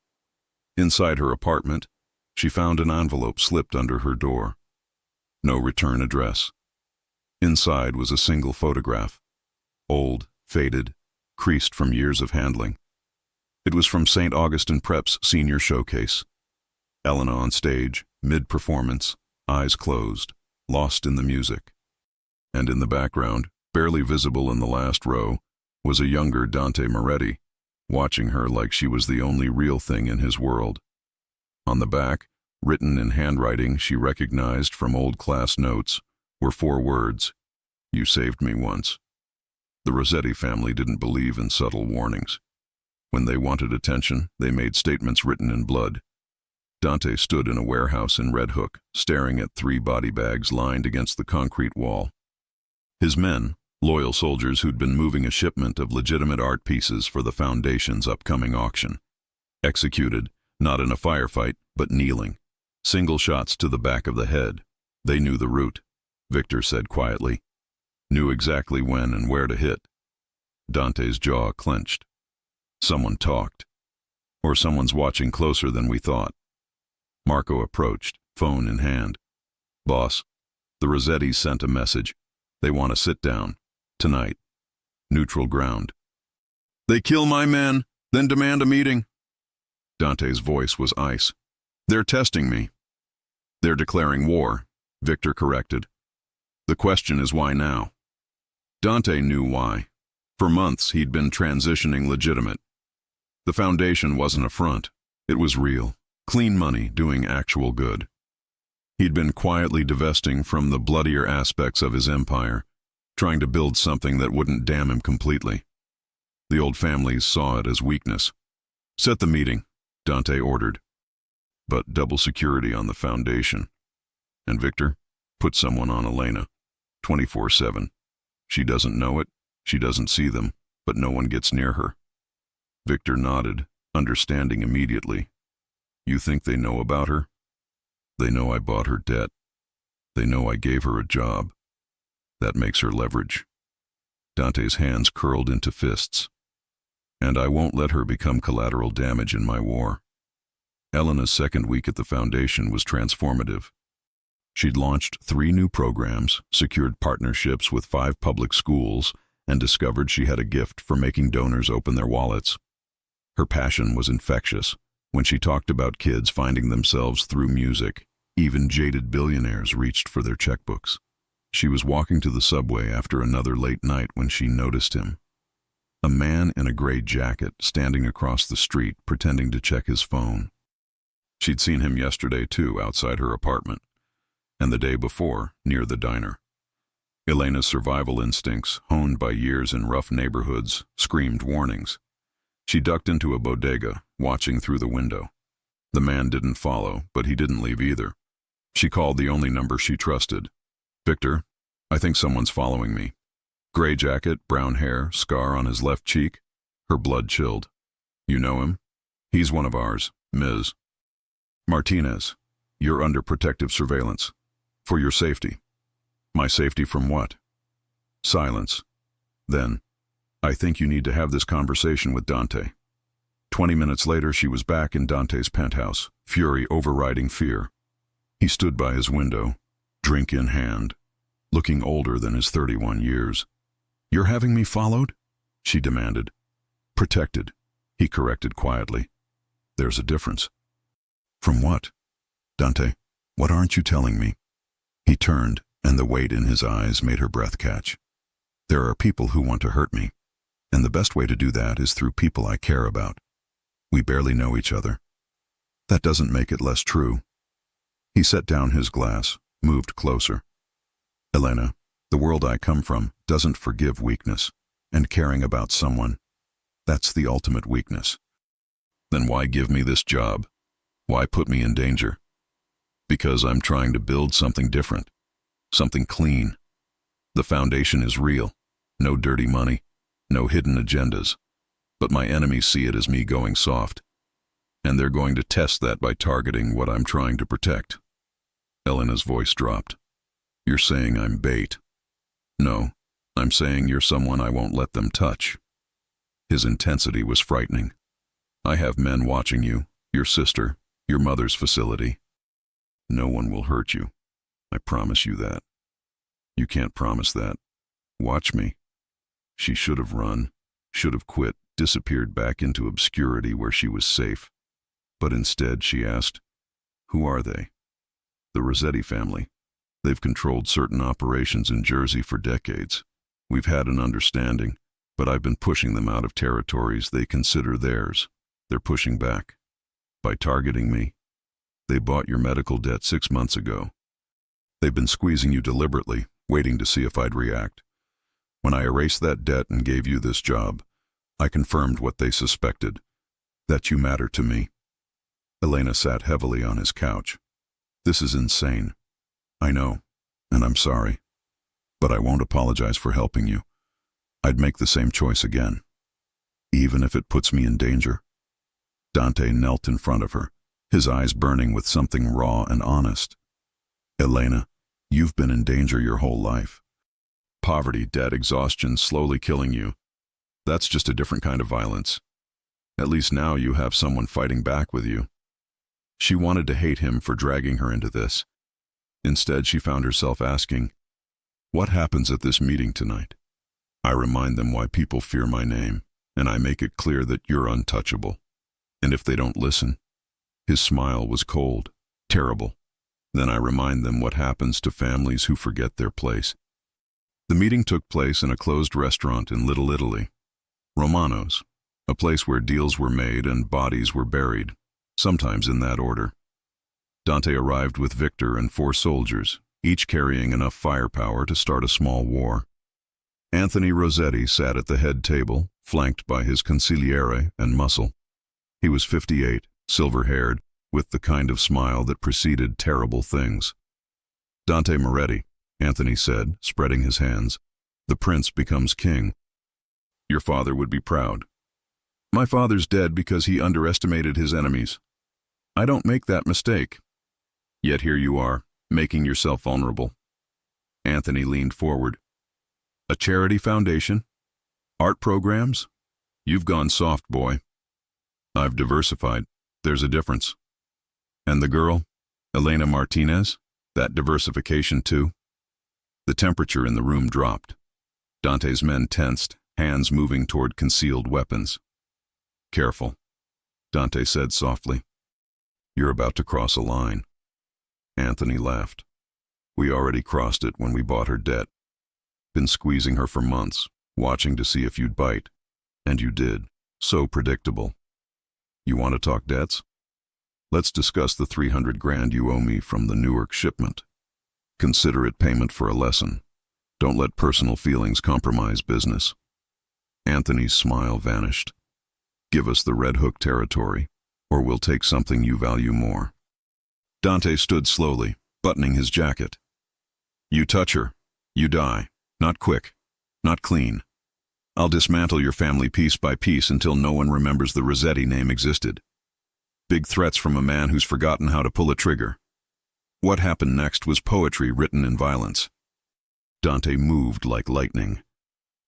Inside her apartment, she found an envelope slipped under her door. No return address. Inside was a single photograph, old, faded, creased from years of handling. It was from St. Augustine Prep's senior showcase. Elena on stage, mid-performance, eyes closed, lost in the music. And in the background, barely visible in the last row, was a younger Dante Moretti, watching her like she was the only real thing in his world. On the back, written in handwriting she recognized from old class notes, were 4 words: "You saved me once." The Rossetti family didn't believe in subtle warnings. When they wanted attention, they made statements written in blood. Dante stood in a warehouse in Red Hook, staring at 3 body bags lined against the concrete wall. His men, loyal soldiers who'd been moving a shipment of legitimate art pieces for the Foundation's upcoming auction. Executed, not in a firefight, but kneeling. Single shots to the back of the head. They knew the route, Victor said quietly. Knew exactly when and where to hit. Dante's jaw clenched. Someone talked. Or someone's watching closer than we thought. Marco approached, phone in hand. "Boss, the Rossettis sent a message. They want to sit down. Tonight. Neutral ground." "They kill my men, then demand a meeting." Dante's voice was ice. "They're testing me." "They're declaring war," Victor corrected. "The question is why now?" Dante knew why. For months he'd been transitioning legitimate. The Foundation wasn't a front. It was real. Clean money doing actual good. He'd been quietly divesting from the bloodier aspects of his empire, trying to build something that wouldn't damn him completely. The old families saw it as weakness. "Set the meeting," Dante ordered. "But double security on the Foundation. And Victor, put someone on Elena, 24/7. She doesn't know it, she doesn't see them, but no one gets near her." Victor nodded, understanding immediately. "You think they know about her? They know I bought her debt. They know I gave her a job. That makes her leverage." Dante's hands curled into fists. "And I won't let her become collateral damage in my war." Elena's second week at the Foundation was transformative. She'd launched 3 new programs, secured partnerships with 5 public schools, and discovered she had a gift for making donors open their wallets. Her passion was infectious. When she talked about kids finding themselves through music, even jaded billionaires reached for their checkbooks. She was walking to the subway after another late night when she noticed him. A man in a gray jacket standing across the street pretending to check his phone. She'd seen him yesterday too, outside her apartment, and the day before, near the diner. Elena's survival instincts, honed by years in rough neighborhoods, screamed warnings. She ducked into a bodega, watching through the window. The man didn't follow, but he didn't leave either. She called the only number she trusted. "Victor, I think someone's following me." Gray jacket, brown hair, scar on his left cheek. Her blood chilled. "You know him? He's one of ours, Ms. Martinez. You're under protective surveillance. For your safety." "My safety from what?" Silence. Then, "I think you need to have this conversation with Dante." 20 minutes later, she was back in Dante's penthouse, fury overriding fear. He stood by his window, drink in hand, looking older than his 31 years. "You're having me followed?" she demanded. "Protected," he corrected quietly. "There's a difference." "From what?" "Dante, what aren't you telling me?" He turned, and the weight in his eyes made her breath catch. "There are people who want to hurt me, and the best way to do that is through people I care about. We barely know each other. That doesn't make it less true." He set down his glass, moved closer. "Elena, the world I come from doesn't forgive weakness, and caring about someone, that's the ultimate weakness." "Then why give me this job? Why put me in danger?" "Because I'm trying to build something different, something clean. The Foundation is real, no dirty money, No hidden agendas. But my enemies see it as me going soft. And they're going to test that by targeting what I'm trying to protect. Elena's voice dropped. You're saying I'm bait. No, I'm saying you're someone I won't let them touch. His intensity was frightening. I have men watching you, your sister, your mother's facility. No one will hurt you. I promise you that. You can't promise that. Watch me. She should have run, should have quit, disappeared back into obscurity where she was safe. But instead she asked, who are they? The Rossetti family. They've controlled certain operations in Jersey for decades. We've had an understanding, but I've been pushing them out of territories they consider theirs. They're pushing back. By targeting me. They bought your medical debt 6 months ago. They've been squeezing you deliberately, waiting to see if I'd react. When I erased that debt and gave you this job, I confirmed what they suspected, that you matter to me. Elena sat heavily on his couch. This is insane. I know, and I'm sorry. But I won't apologize for helping you. I'd make the same choice again, even if it puts me in danger. Dante knelt in front of her, his eyes burning with something raw and honest. Elena, you've been in danger your whole life. Poverty, debt, exhaustion slowly killing you. That's just a different kind of violence. At least now you have someone fighting back with you. She wanted to hate him for dragging her into this. Instead, she found herself asking, what happens at this meeting tonight? I remind them why people fear my name, and I make it clear that you're untouchable. And if they don't listen, his smile was cold, terrible. Then I remind them what happens to families who forget their place. The meeting took place in a closed restaurant in Little Italy, Romano's, a place where deals were made and bodies were buried, sometimes in that order. Dante arrived with Victor and 4 soldiers, each carrying enough firepower to start a small war. Anthony Rossetti sat at the head table, flanked by his consigliere and muscle. He was 58, silver-haired, with the kind of smile that preceded terrible things. Dante Moretti, Anthony said, spreading his hands. The prince becomes king. Your father would be proud. My father's dead because he underestimated his enemies. I don't make that mistake. Yet here you are, making yourself vulnerable. Anthony leaned forward. A charity foundation? Art programs? You've gone soft, boy. I've diversified. There's a difference. And the girl, Elena Martinez, that diversification too? The temperature in the room dropped. Dante's men tensed, hands moving toward concealed weapons. Careful, Dante said softly. You're about to cross a line. Anthony laughed. We already crossed it when we bought her debt. Been squeezing her for months, watching to see if you'd bite. And you did. So predictable. You want to talk debts? Let's discuss the 300 grand you owe me from the Newark shipment. Consider it payment for a lesson. Don't let personal feelings compromise business. Anthony's smile vanished. Give us the Red Hook territory, or we'll take something you value more. Dante stood slowly, buttoning his jacket. You touch her, you die. Not quick, not clean. I'll dismantle your family piece by piece until no one remembers the Rossetti name existed. Big threats from a man who's forgotten how to pull a trigger. What happened next was poetry written in violence. Dante moved like lightning,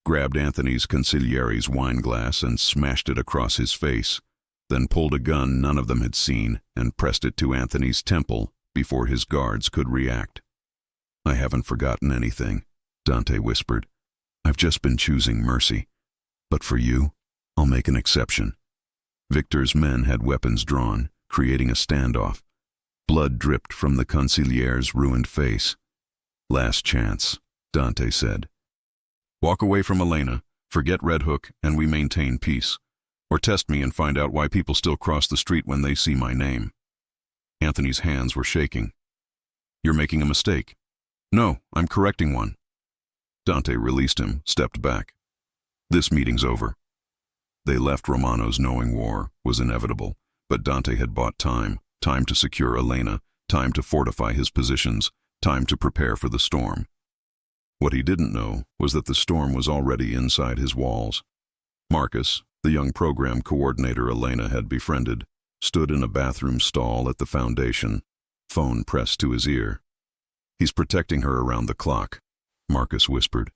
grabbed Anthony's consigliere's wine glass and smashed it across his face, then pulled a gun none of them had seen and pressed it to Anthony's temple before his guards could react. I haven't forgotten anything, Dante whispered. I've just been choosing mercy. But for you, I'll make an exception. Victor's men had weapons drawn, creating a standoff. Blood dripped from the consigliere's ruined face. Last chance, Dante said. Walk away from Elena, forget Red Hook, and we maintain peace. Or test me and find out why people still cross the street when they see my name. Anthony's hands were shaking. You're making a mistake. No, I'm correcting one. Dante released him, stepped back. This meeting's over. They left Romano's knowing war was inevitable, but Dante had bought time to secure Elena, time to fortify his positions, time to prepare for the storm. What he didn't know was that the storm was already inside his walls. Marcus, the young program coordinator Elena had befriended, stood in a bathroom stall at the foundation, phone pressed to his ear. "He's protecting her around the clock," Marcus whispered.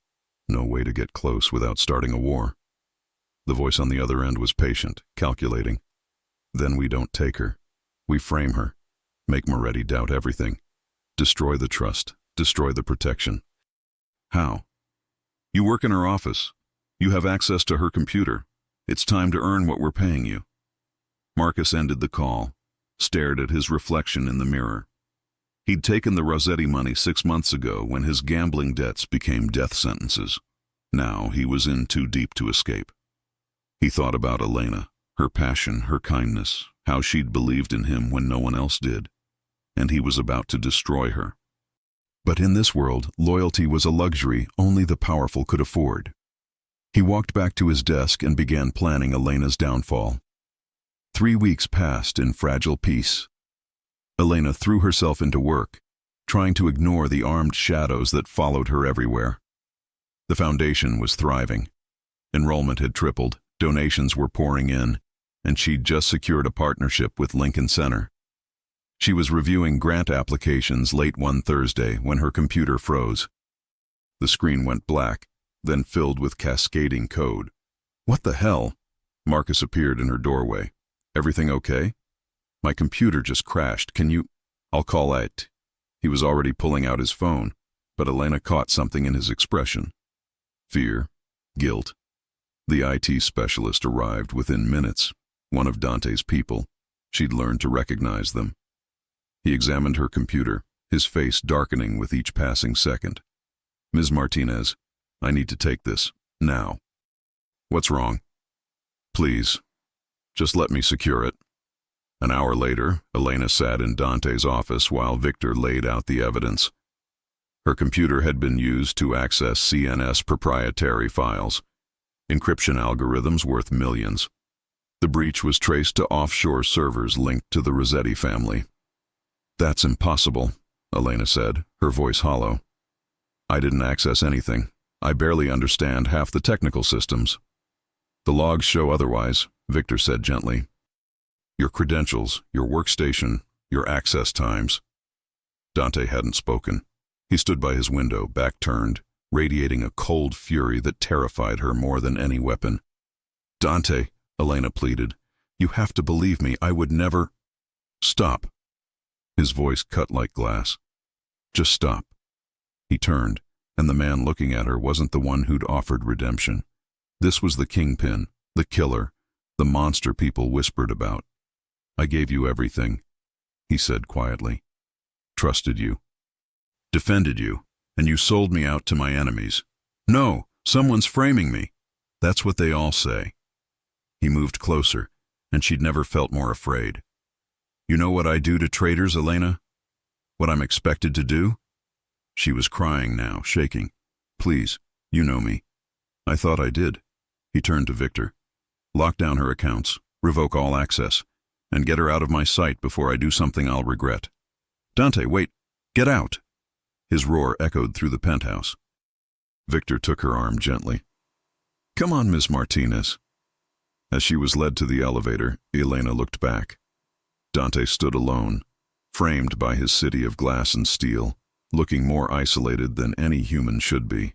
"No way to get close without starting a war." The voice on the other end was patient, calculating. "Then we don't take her. We frame her. Make Moretti doubt everything. Destroy the trust. Destroy the protection." "How?" "You work in her office. You have access to her computer. It's time to earn what we're paying you." Marcus ended the call, stared at his reflection in the mirror. He'd taken the Rossetti money 6 months ago when his gambling debts became death sentences. Now he was in too deep to escape. He thought about Elena, her passion, her kindness, how she'd believed in him when no one else did, and he was about to destroy her. But in this world, loyalty was a luxury only the powerful could afford. He walked back to his desk and began planning Elena's downfall. 3 weeks passed in fragile peace. Elena threw herself into work, trying to ignore the armed shadows that followed her everywhere. The foundation was thriving. Enrollment had tripled, donations were pouring in, and she'd just secured a partnership with Lincoln Center. She was reviewing grant applications late one Thursday when her computer froze. The screen went black, then filled with cascading code. "What the hell?" Marcus appeared in her doorway. "Everything okay?" "My computer just crashed. Can you—" "I'll call it." He was already pulling out his phone, but Elena caught something in his expression. Fear, guilt. The IT specialist arrived within minutes, one of Dante's people. She'd learned to recognize them. He examined her computer, his face darkening with each passing second. "Ms. Martinez, I need to take this, now." "What's wrong?" "Please, just let me secure it." An hour later, Elena sat in Dante's office while Victor laid out the evidence. Her computer had been used to access CNS proprietary files, encryption algorithms worth millions. The breach was traced to offshore servers linked to the Rossetti family. "That's impossible," Elena said, her voice hollow. "I didn't access anything. I barely understand half the technical systems." "The logs show otherwise," Victor said gently. "Your credentials, your workstation, your access times." Dante hadn't spoken. He stood by his window, back turned, radiating a cold fury that terrified her more than any weapon. "Dante," Elena pleaded, "you have to believe me. I would never—" "Stop." His voice cut like glass. "Just stop." He turned, and the man looking at her wasn't the one who'd offered redemption. This was the kingpin, the killer, the monster people whispered about. "I gave you everything," he said quietly. "Trusted you. Defended you, and you sold me out to my enemies. No, someone's framing me. That's what they all say." He moved closer, and she'd never felt more afraid. "You know what I do to traitors, Elena? What I'm expected to do?" She was crying now, shaking. "Please, you know me." "I thought I did." He turned to Victor. "Lock down her accounts, revoke all access, and get her out of my sight before I do something I'll regret." "Dante, wait! Get out!" His roar echoed through the penthouse. Victor took her arm gently. "Come on, Miss Martinez." As she was led to the elevator, Elena looked back. Dante stood alone, framed by his city of glass and steel, looking more isolated than any human should be.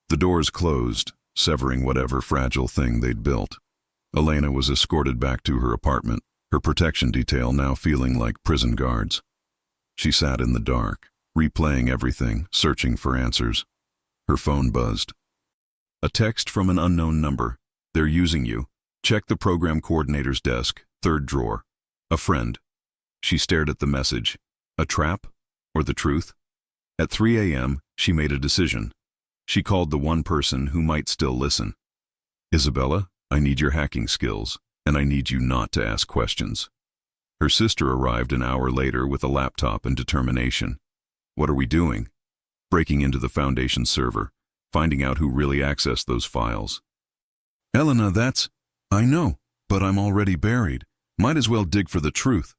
The doors closed, severing whatever fragile thing they'd built. Elena was escorted back to her apartment, her protection detail now feeling like prison guards. She sat in the dark, replaying everything, searching for answers. Her phone buzzed. A text from an unknown number. "They're using you. Check the program coordinator's desk, 3rd drawer. A friend." She stared at the message. A trap? Or the truth? At 3 a.m., she made a decision. She called the one person who might still listen. "Isabella, I need your hacking skills, and I need you not to ask questions." Her sister arrived an hour later with a laptop and determination. "What are we doing?" "Breaking into the Foundation server, finding out who really accessed those files." "Elena, that's—" "I know, but I'm already buried. Might as well dig for the truth."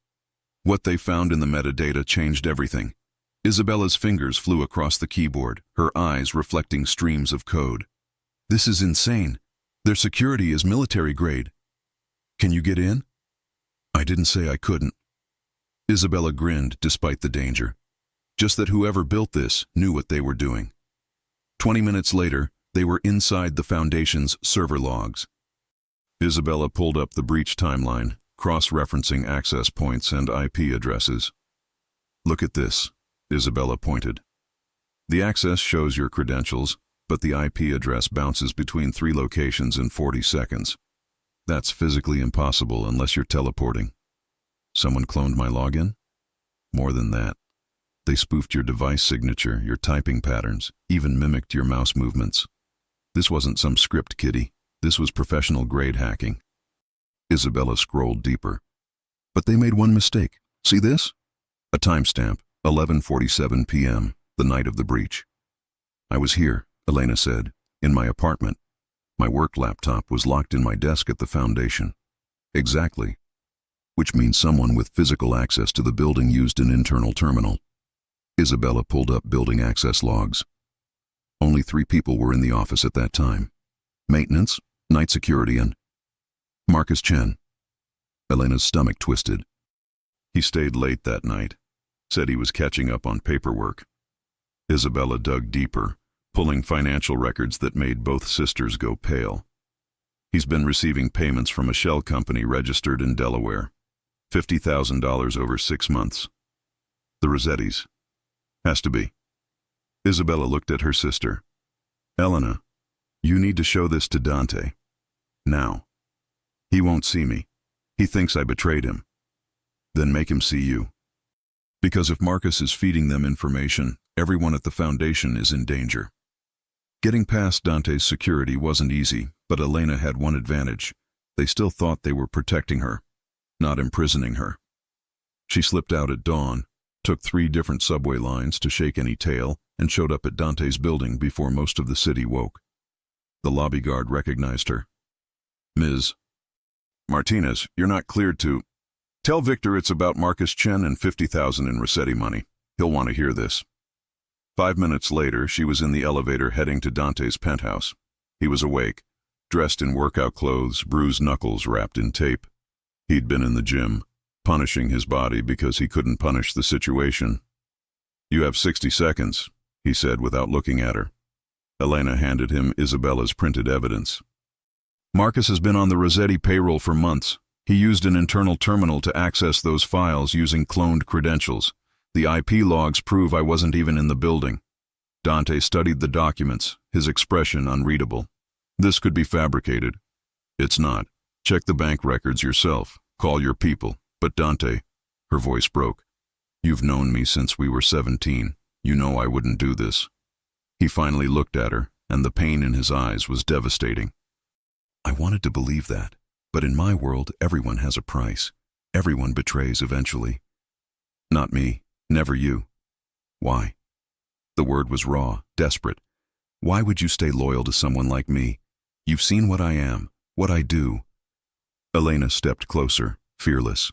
What they found in the metadata changed everything. Isabella's fingers flew across the keyboard, her eyes reflecting streams of code. This is insane. Their security is military grade. Can you get in? I didn't say I couldn't. Isabella grinned despite the danger. Just that whoever built this knew what they were doing. 20 minutes later, they were inside the Foundation's server logs. Isabella pulled up the breach timeline, cross-referencing access points and IP addresses. Look at this, Isabella pointed. The access shows your credentials, but the IP address bounces between 3 locations in 40 seconds. That's physically impossible unless you're teleporting. Someone cloned my login? More than that. They spoofed your device signature, your typing patterns, even mimicked your mouse movements. This wasn't some script, kiddie. This was professional-grade hacking. Isabella scrolled deeper. But they made one mistake. See this? A timestamp, 11:47 p.m., the night of the breach. I was here, Elena said, in my apartment. My work laptop was locked in my desk at the Foundation. Exactly. Which means someone with physical access to the building used an internal terminal. Isabella pulled up building access logs. Only 3 people were in the office at that time. Maintenance, night security, and Marcus Chen. Elena's stomach twisted. He stayed late that night. Said he was catching up on paperwork. Isabella dug deeper, pulling financial records that made both sisters go pale. He's been receiving payments from a shell company registered in Delaware. $50,000 over 6 months. The Rossettis. Has to be. Isabella looked at her sister. Elena, you need to show this to Dante. Now. He won't see me. He thinks I betrayed him. Then make him see you. Because if Marcus is feeding them information, everyone at the Foundation is in danger. Getting past Dante's security wasn't easy, but Elena had one advantage. They still thought they were protecting her, not imprisoning her. She slipped out at dawn, took 3 different subway lines to shake any tail, and showed up at Dante's building before most of the city woke. The lobby guard recognized her. Ms. Martinez, you're not cleared to... Tell Victor it's about Marcus Chen and $50,000 in Rossetti money. He'll want to hear this. 5 minutes later, she was in the elevator heading to Dante's penthouse. He was awake, dressed in workout clothes, bruised knuckles wrapped in tape. He'd been in the gym, punishing his body because he couldn't punish the situation. You have 60 seconds, he said without looking at her. Elena handed him Isabella's printed evidence. Marcus has been on the Rossetti payroll for months. He used an internal terminal to access those files using cloned credentials. The IP logs prove I wasn't even in the building. Dante studied the documents, his expression unreadable. This could be fabricated. It's not. Check the bank records yourself. Call your people. But Dante, her voice broke. You've known me since we were 17. You know I wouldn't do this. He finally looked at her, and the pain in his eyes was devastating. I wanted to believe that. But in my world, everyone has a price. Everyone betrays eventually. Not me. Never you. Why? The word was raw, desperate. Why would you stay loyal to someone like me? You've seen what I am, what I do. Elena stepped closer, fearless.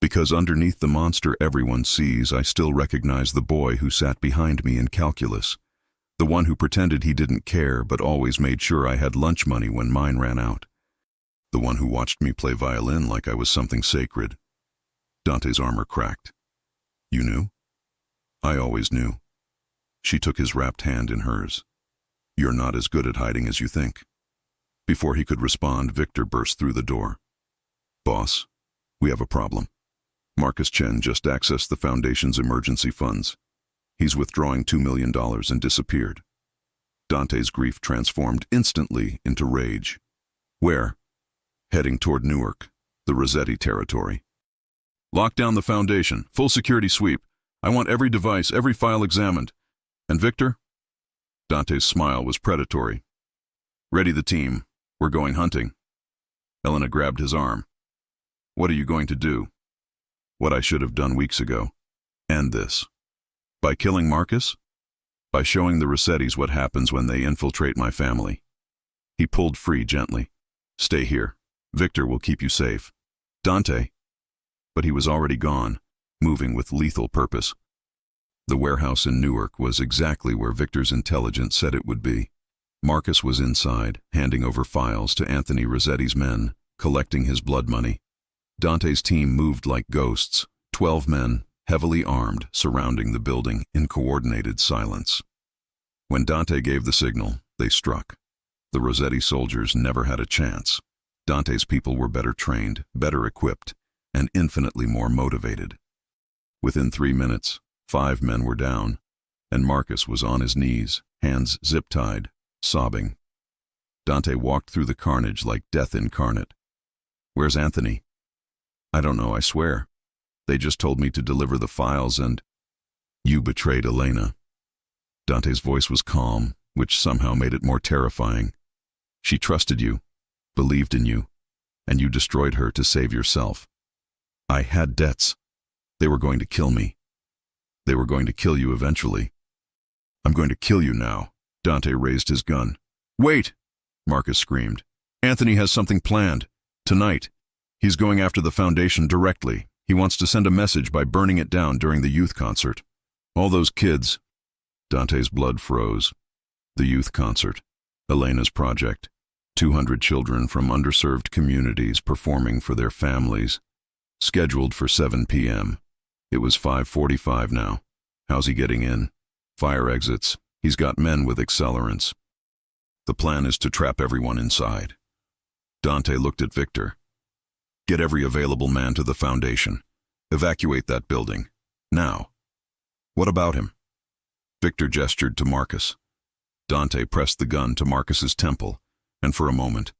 Because underneath the monster everyone sees, I still recognize the boy who sat behind me in calculus. The one who pretended he didn't care but always made sure I had lunch money when mine ran out. The one who watched me play violin like I was something sacred. Dante's armor cracked. You knew? I always knew. She took his wrapped hand in hers. You're not as good at hiding as you think. Before he could respond, Victor burst through the door. Boss, we have a problem. Marcus Chen just accessed the Foundation's emergency funds. He's withdrawing $2 million and disappeared. Dante's grief transformed instantly into rage. Where? Heading toward Newark, the Rossetti territory. Lock down the Foundation, full security sweep. I want every device, every file examined. And Victor? Dante's smile was predatory. Ready the team. We're going hunting. Elena grabbed his arm. What are you going to do? What I should have done weeks ago. End this. By killing Marcus? By showing the Rossettis what happens when they infiltrate my family. He pulled free gently. Stay here. Victor will keep you safe. Dante. But he was already gone, moving with lethal purpose. The warehouse in Newark was exactly where Victor's intelligence said it would be. Marcus was inside, handing over files to Anthony Rossetti's men, collecting his blood money. Dante's team moved like ghosts, 12 men, heavily armed, surrounding the building in coordinated silence. When Dante gave the signal, they struck. The Rossetti soldiers never had a chance. Dante's people were better trained, better equipped, and infinitely more motivated. Within 3 minutes, 5 men were down, and Marcus was on his knees, hands zip-tied, sobbing. Dante walked through the carnage like death incarnate. "Where's Anthony?" "I don't know, I swear. They just told me to deliver the files and—" "You betrayed Elena." Dante's voice was calm, which somehow made it more terrifying. "She trusted you, believed in you, and you destroyed her to save yourself. I had debts. They were going to kill me. They were going to kill you eventually. I'm going to kill you now." Dante raised his gun. "Wait!" Marcus screamed. "Anthony has something planned. Tonight. He's going after the Foundation directly. He wants to send a message by burning it down during the youth concert. All those kids—" Dante's blood froze. The youth concert. Elena's project. 200 children from underserved communities performing for their families. Scheduled for 7 p.m. It was 5:45 now. How's he getting in? Fire exits. He's got men with accelerants. The plan is to trap everyone inside. Dante looked at Victor. "Get every available man to the Foundation. Evacuate that building. Now." "What about him?" Victor gestured to Marcus. Dante pressed the gun to Marcus's temple, and for a moment,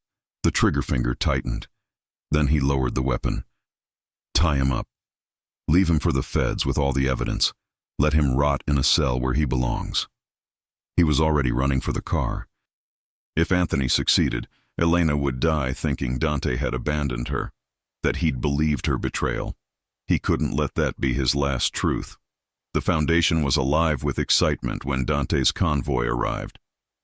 the trigger finger tightened. Then he lowered the weapon. "Tie him up. Leave him for the feds with all the evidence. Let him rot in a cell where he belongs." He was already running for the car. If Anthony succeeded, Elena would die thinking Dante had abandoned her, that he'd believed her betrayal. He couldn't let that be his last truth. The Foundation was alive with excitement when Dante's convoy arrived.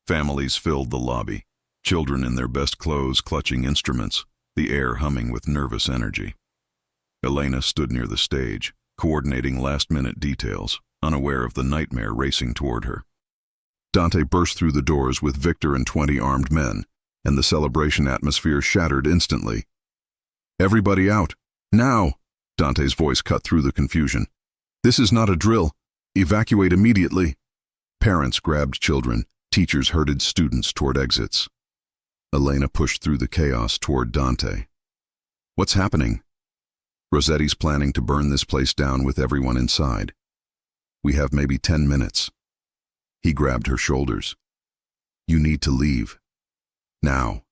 Families filled the lobby, children in their best clothes clutching instruments, the air humming with nervous energy. Elena stood near the stage, coordinating last-minute details, unaware of the nightmare racing toward her. Dante burst through the doors with Victor and 20 armed men, and the celebration atmosphere shattered instantly. "Everybody out! Now!" Dante's voice cut through the confusion. "This is not a drill. Evacuate immediately." Parents grabbed children, teachers herded students toward exits. Elena pushed through the chaos toward Dante. "What's happening?" "Rossetti's planning to burn this place down with everyone inside. We have maybe 10 minutes. He grabbed her shoulders. "You need to leave. Now.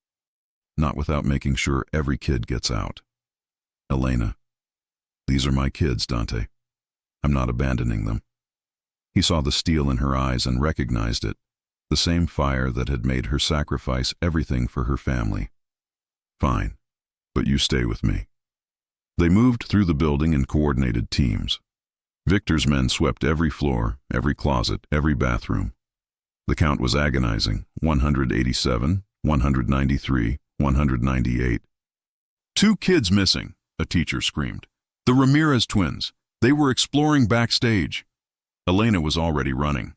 Not without making sure every kid gets out." "Elena, these are my kids, Dante. I'm not abandoning them." He saw the steel in her eyes and recognized it, the same fire that had made her sacrifice everything for her family. "Fine, but you stay with me." They moved through the building in coordinated teams. Victor's men swept every floor, every closet, every bathroom. The count was agonizing: 187, 193, 198. "2 kids missing," a teacher screamed. "The Ramirez twins. They were exploring backstage." Elena was already running.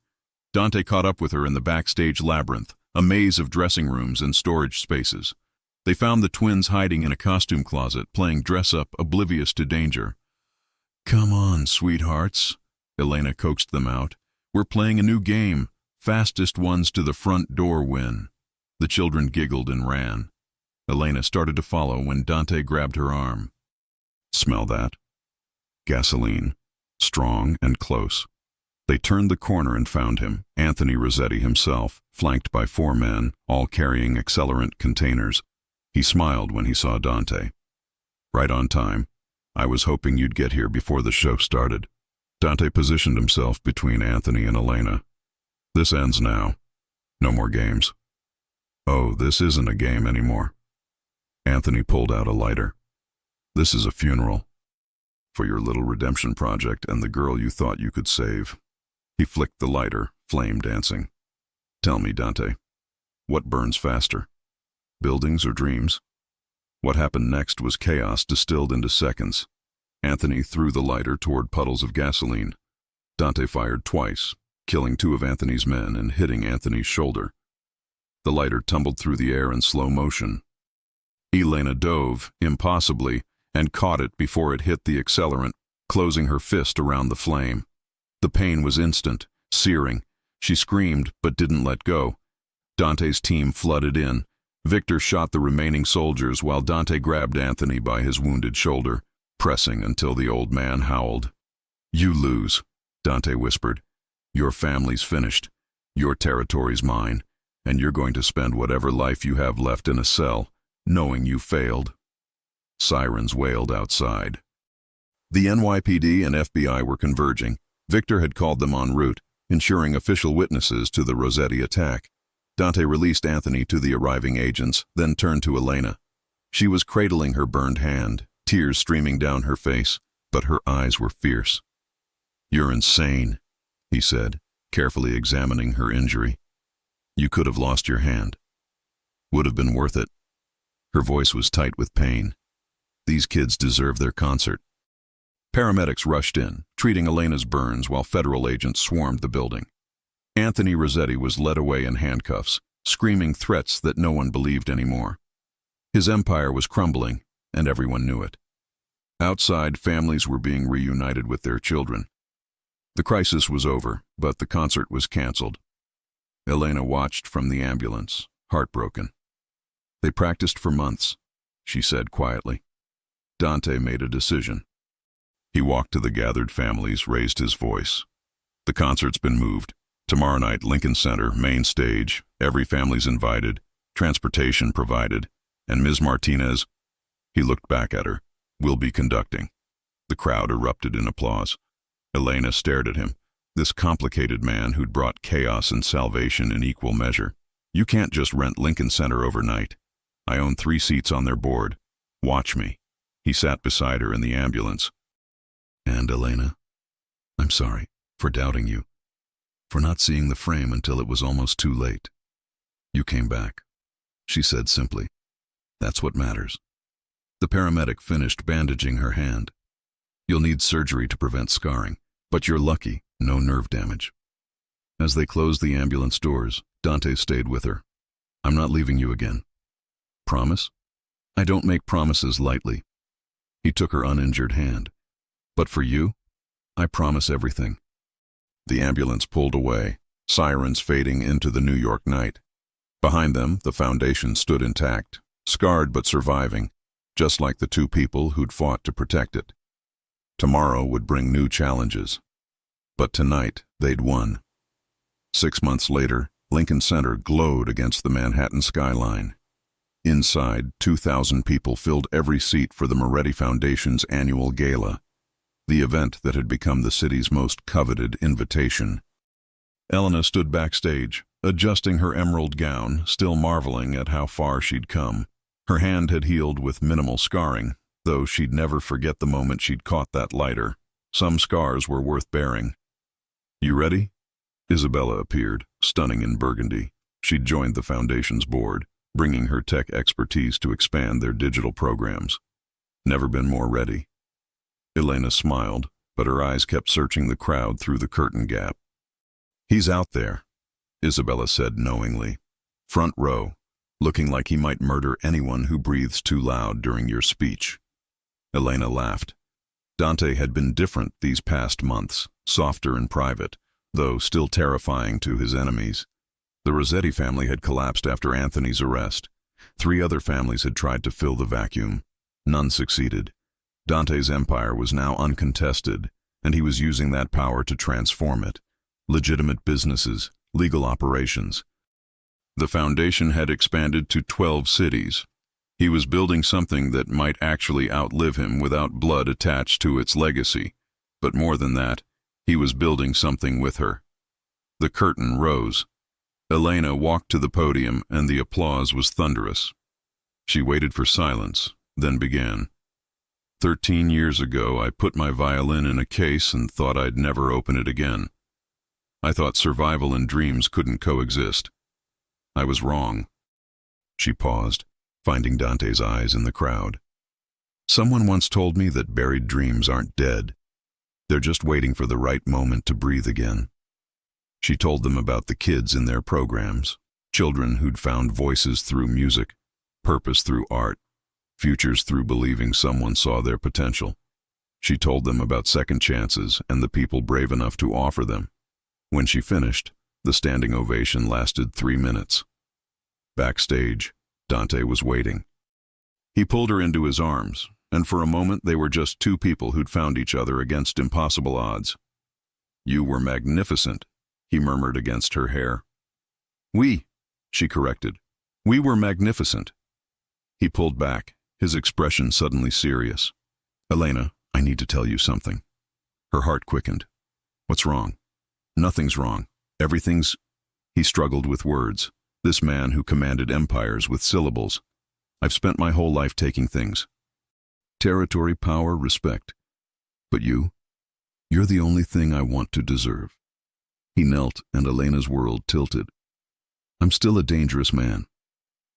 Dante caught up with her in the backstage labyrinth, a maze of dressing rooms and storage spaces. They found the twins hiding in a costume closet, playing dress-up, oblivious to danger. "Come on, sweethearts," Elena coaxed them out. "We're playing a new game. Fastest ones to the front door win." The children giggled and ran. Elena started to follow when Dante grabbed her arm. "Smell that?" Gasoline. Strong and close. They turned the corner and found him, Anthony Rossetti himself, flanked by 4 men, all carrying accelerant containers. He smiled when he saw Dante. "Right on time. I was hoping you'd get here before the show started." Dante positioned himself between Anthony and Elena. "This ends now. No more games." "Oh, this isn't a game anymore." Anthony pulled out a lighter. "This is a funeral. For your little redemption project and the girl you thought you could save." He flicked the lighter, flame dancing. "Tell me, Dante, what burns faster? Buildings or dreams?" What happened next was chaos distilled into seconds. Anthony threw the lighter toward puddles of gasoline. Dante fired twice, killing two of Anthony's men and hitting Anthony's shoulder. The lighter tumbled through the air in slow motion. Elena dove, impossibly, and caught it before it hit the accelerant, closing her fist around the flame. The pain was instant, searing. She screamed, but didn't let go. Dante's team flooded in. Victor shot the remaining soldiers while Dante grabbed Anthony by his wounded shoulder, pressing until the old man howled. "You lose," Dante whispered. "Your family's finished. Your territory's mine, and you're going to spend whatever life you have left in a cell, knowing you failed." Sirens wailed outside. The NYPD and FBI were converging. Victor had called them en route, ensuring official witnesses to the Rossetti attack. Dante released Anthony to the arriving agents, then turned to Elena. She was cradling her burned hand, tears streaming down her face, but her eyes were fierce. "You're insane," he said, carefully examining her injury. "You could have lost your hand. Would have been worth it." Her voice was tight with pain. "These kids deserve their concert." Paramedics rushed in, treating Elena's burns while federal agents swarmed the building. Anthony Rossetti was led away in handcuffs, screaming threats that no one believed anymore. His empire was crumbling, and everyone knew it. Outside, families were being reunited with their children. The crisis was over, but the concert was canceled. Elena watched from the ambulance, heartbroken. "They practiced for months," she said quietly. Dante made a decision. He walked to the gathered families, raised his voice. "The concert's been moved. Tomorrow night, Lincoln Center, main stage. Every family's invited, transportation provided, and Ms. Martinez," he looked back at her, "will be conducting." The crowd erupted in applause. Elena stared at him, this complicated man who'd brought chaos and salvation in equal measure. "You can't just rent Lincoln Center overnight. I own 3 seats on their board. Watch me." He sat beside her in the ambulance. "And Elena, I'm sorry for doubting you, for not seeing the frame until it was almost too late. You came back," she said simply. "That's what matters." The paramedic finished bandaging her hand. "You'll need surgery to prevent scarring, but you're lucky, no nerve damage." As they closed the ambulance doors, Dante stayed with her. "I'm not leaving you again. Promise?" "I don't make promises lightly." He took her uninjured hand. "But for you, I promise everything." The ambulance pulled away, sirens fading into the New York night. Behind them, the foundation stood intact, scarred but surviving, just like the 2 people who'd fought to protect it. Tomorrow would bring new challenges. But tonight, they'd won. 6 months later, Lincoln Center glowed against the Manhattan skyline. Inside, 2,000 people filled every seat for the Moretti Foundation's annual gala, the event that had become the city's most coveted invitation. Elena stood backstage, adjusting her emerald gown, still marveling at how far she'd come. Her hand had healed with minimal scarring, though she'd never forget the moment she'd caught that lighter. Some scars were worth bearing. "You ready?" Isabella appeared, stunning in burgundy. She'd joined the Foundation's board, bringing her tech expertise to expand their digital programs. "Never been more ready." Elena smiled, but her eyes kept searching the crowd through the curtain gap. "He's out there," Isabella said knowingly. "Front row, looking like he might murder anyone who breathes too loud during your speech." Elena laughed. Dante had been different these past months, softer and private, though still terrifying to his enemies. The Rossetti family had collapsed after Anthony's arrest. 3 other families had tried to fill the vacuum. None succeeded. Dante's empire was now uncontested, and he was using that power to transform it. Legitimate businesses, legal operations. The Foundation had expanded to 12 cities. He was building something that might actually outlive him without blood attached to its legacy. But more than that, he was building something with her. The curtain rose. Elena walked to the podium, and the applause was thunderous. She waited for silence, then began. 13 years ago, I put my violin in a case and thought I'd never open it again. I thought survival and dreams couldn't coexist. I was wrong." She paused, finding Dante's eyes in the crowd. "Someone once told me that buried dreams aren't dead. They're just waiting for the right moment to breathe again. She told them about the kids in their programs, children who'd found voices through music, purpose through art, futures through believing someone saw their potential. She told them about second chances and the people brave enough to offer them. When she finished, the standing ovation lasted 3 minutes. Backstage, Dante was waiting. He pulled her into his arms, and for a moment they were just two people who'd found each other against impossible odds. "You were magnificent," he murmured against her hair. "We," she corrected. "We were magnificent." He pulled back, his expression suddenly serious. "Elena, I need to tell you something." Her heart quickened. "What's wrong?" "Nothing's wrong. Everything's—" He struggled with words, this man who commanded empires with syllables. "I've spent my whole life taking things. Territory, power, respect. But you're the only thing I want to deserve." He knelt, and Elena's world tilted. "I'm still a dangerous man.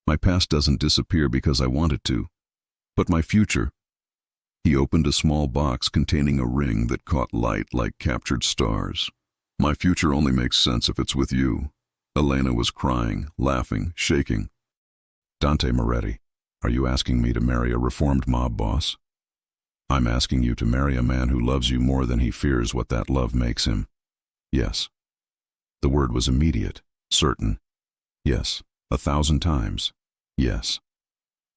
My past doesn't disappear because I want it to. But my future—" He opened a small box containing a ring that caught light like captured stars. "My future only makes sense if it's with you." Elena was crying, laughing, shaking. "Dante Moretti, are you asking me to marry a reformed mob boss?" "I'm asking you to marry a man who loves you more than he fears what that love makes him." "Yes." The word was immediate, certain. "Yes, 1,000 times. Yes."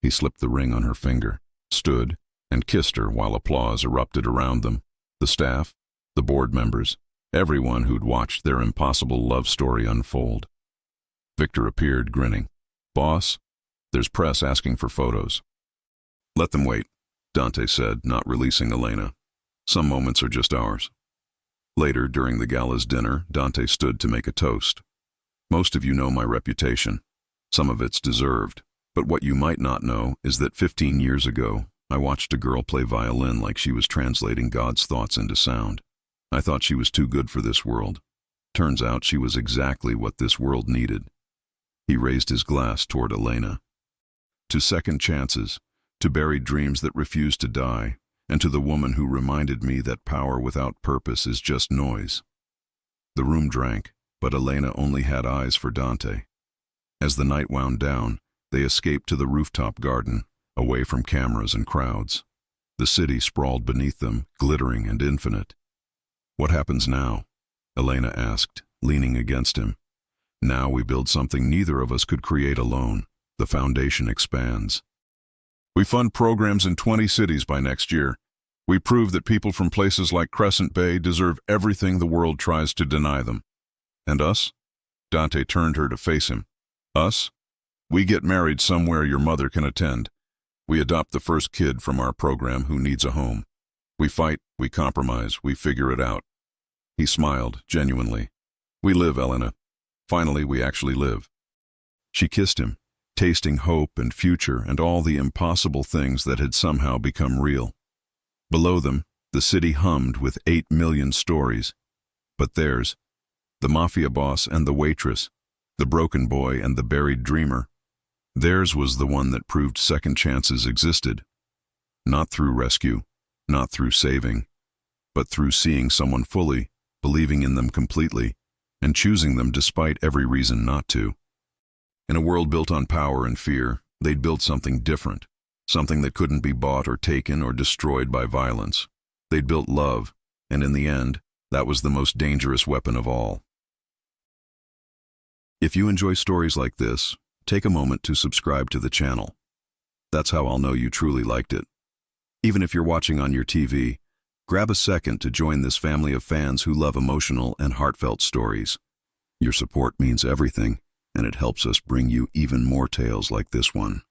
He slipped the ring on her finger, stood, and kissed her while applause erupted around them. The staff, the board members, everyone who'd watched their impossible love story unfold. Victor appeared, grinning. "Boss, there's press asking for photos." "Let them wait," Dante said, not releasing Elena. "Some moments are just ours." Later, during the gala's dinner, Dante stood to make a toast. "Most of you know my reputation. Some of it's deserved. But what you might not know is that 15 years ago, I watched a girl play violin like she was translating God's thoughts into sound. I thought she was too good for this world. Turns out she was exactly what this world needed." He raised his glass toward Elena. "To second chances, to buried dreams that refuse to die, and to the woman who reminded me that power without purpose is just noise." The room drank, but Elena only had eyes for Dante. As the night wound down, they escaped to the rooftop garden, away from cameras and crowds. The city sprawled beneath them, glittering and infinite. "What happens now?" Elena asked, leaning against him. "Now we build something neither of us could create alone. The foundation expands. We fund programs in 20 cities by next year. We prove that people from places like Crescent Bay deserve everything the world tries to deny them. And us?" Dante turned her to face him. "Us? We get married somewhere your mother can attend. We adopt the first kid from our program who needs a home. We fight, we compromise, we figure it out." He smiled, genuinely. "We live, Elena. Finally, we actually live." She kissed him, tasting hope and future and all the impossible things that had somehow become real. Below them, the city hummed with 8 million stories. But theirs, the mafia boss and the waitress, the broken boy and the buried dreamer, theirs was the one that proved second chances existed. Not through rescue, not through saving, but through seeing someone fully, believing in them completely, and choosing them despite every reason not to. In a world built on power and fear, they'd built something different, something that couldn't be bought or taken or destroyed by violence. They'd built love, and in the end, that was the most dangerous weapon of all. If you enjoy stories like this, take a moment to subscribe to the channel. That's how I'll know you truly liked it. Even if you're watching on your TV, grab a second to join this family of fans who love emotional and heartfelt stories. Your support means everything, and it helps us bring you even more tales like this one.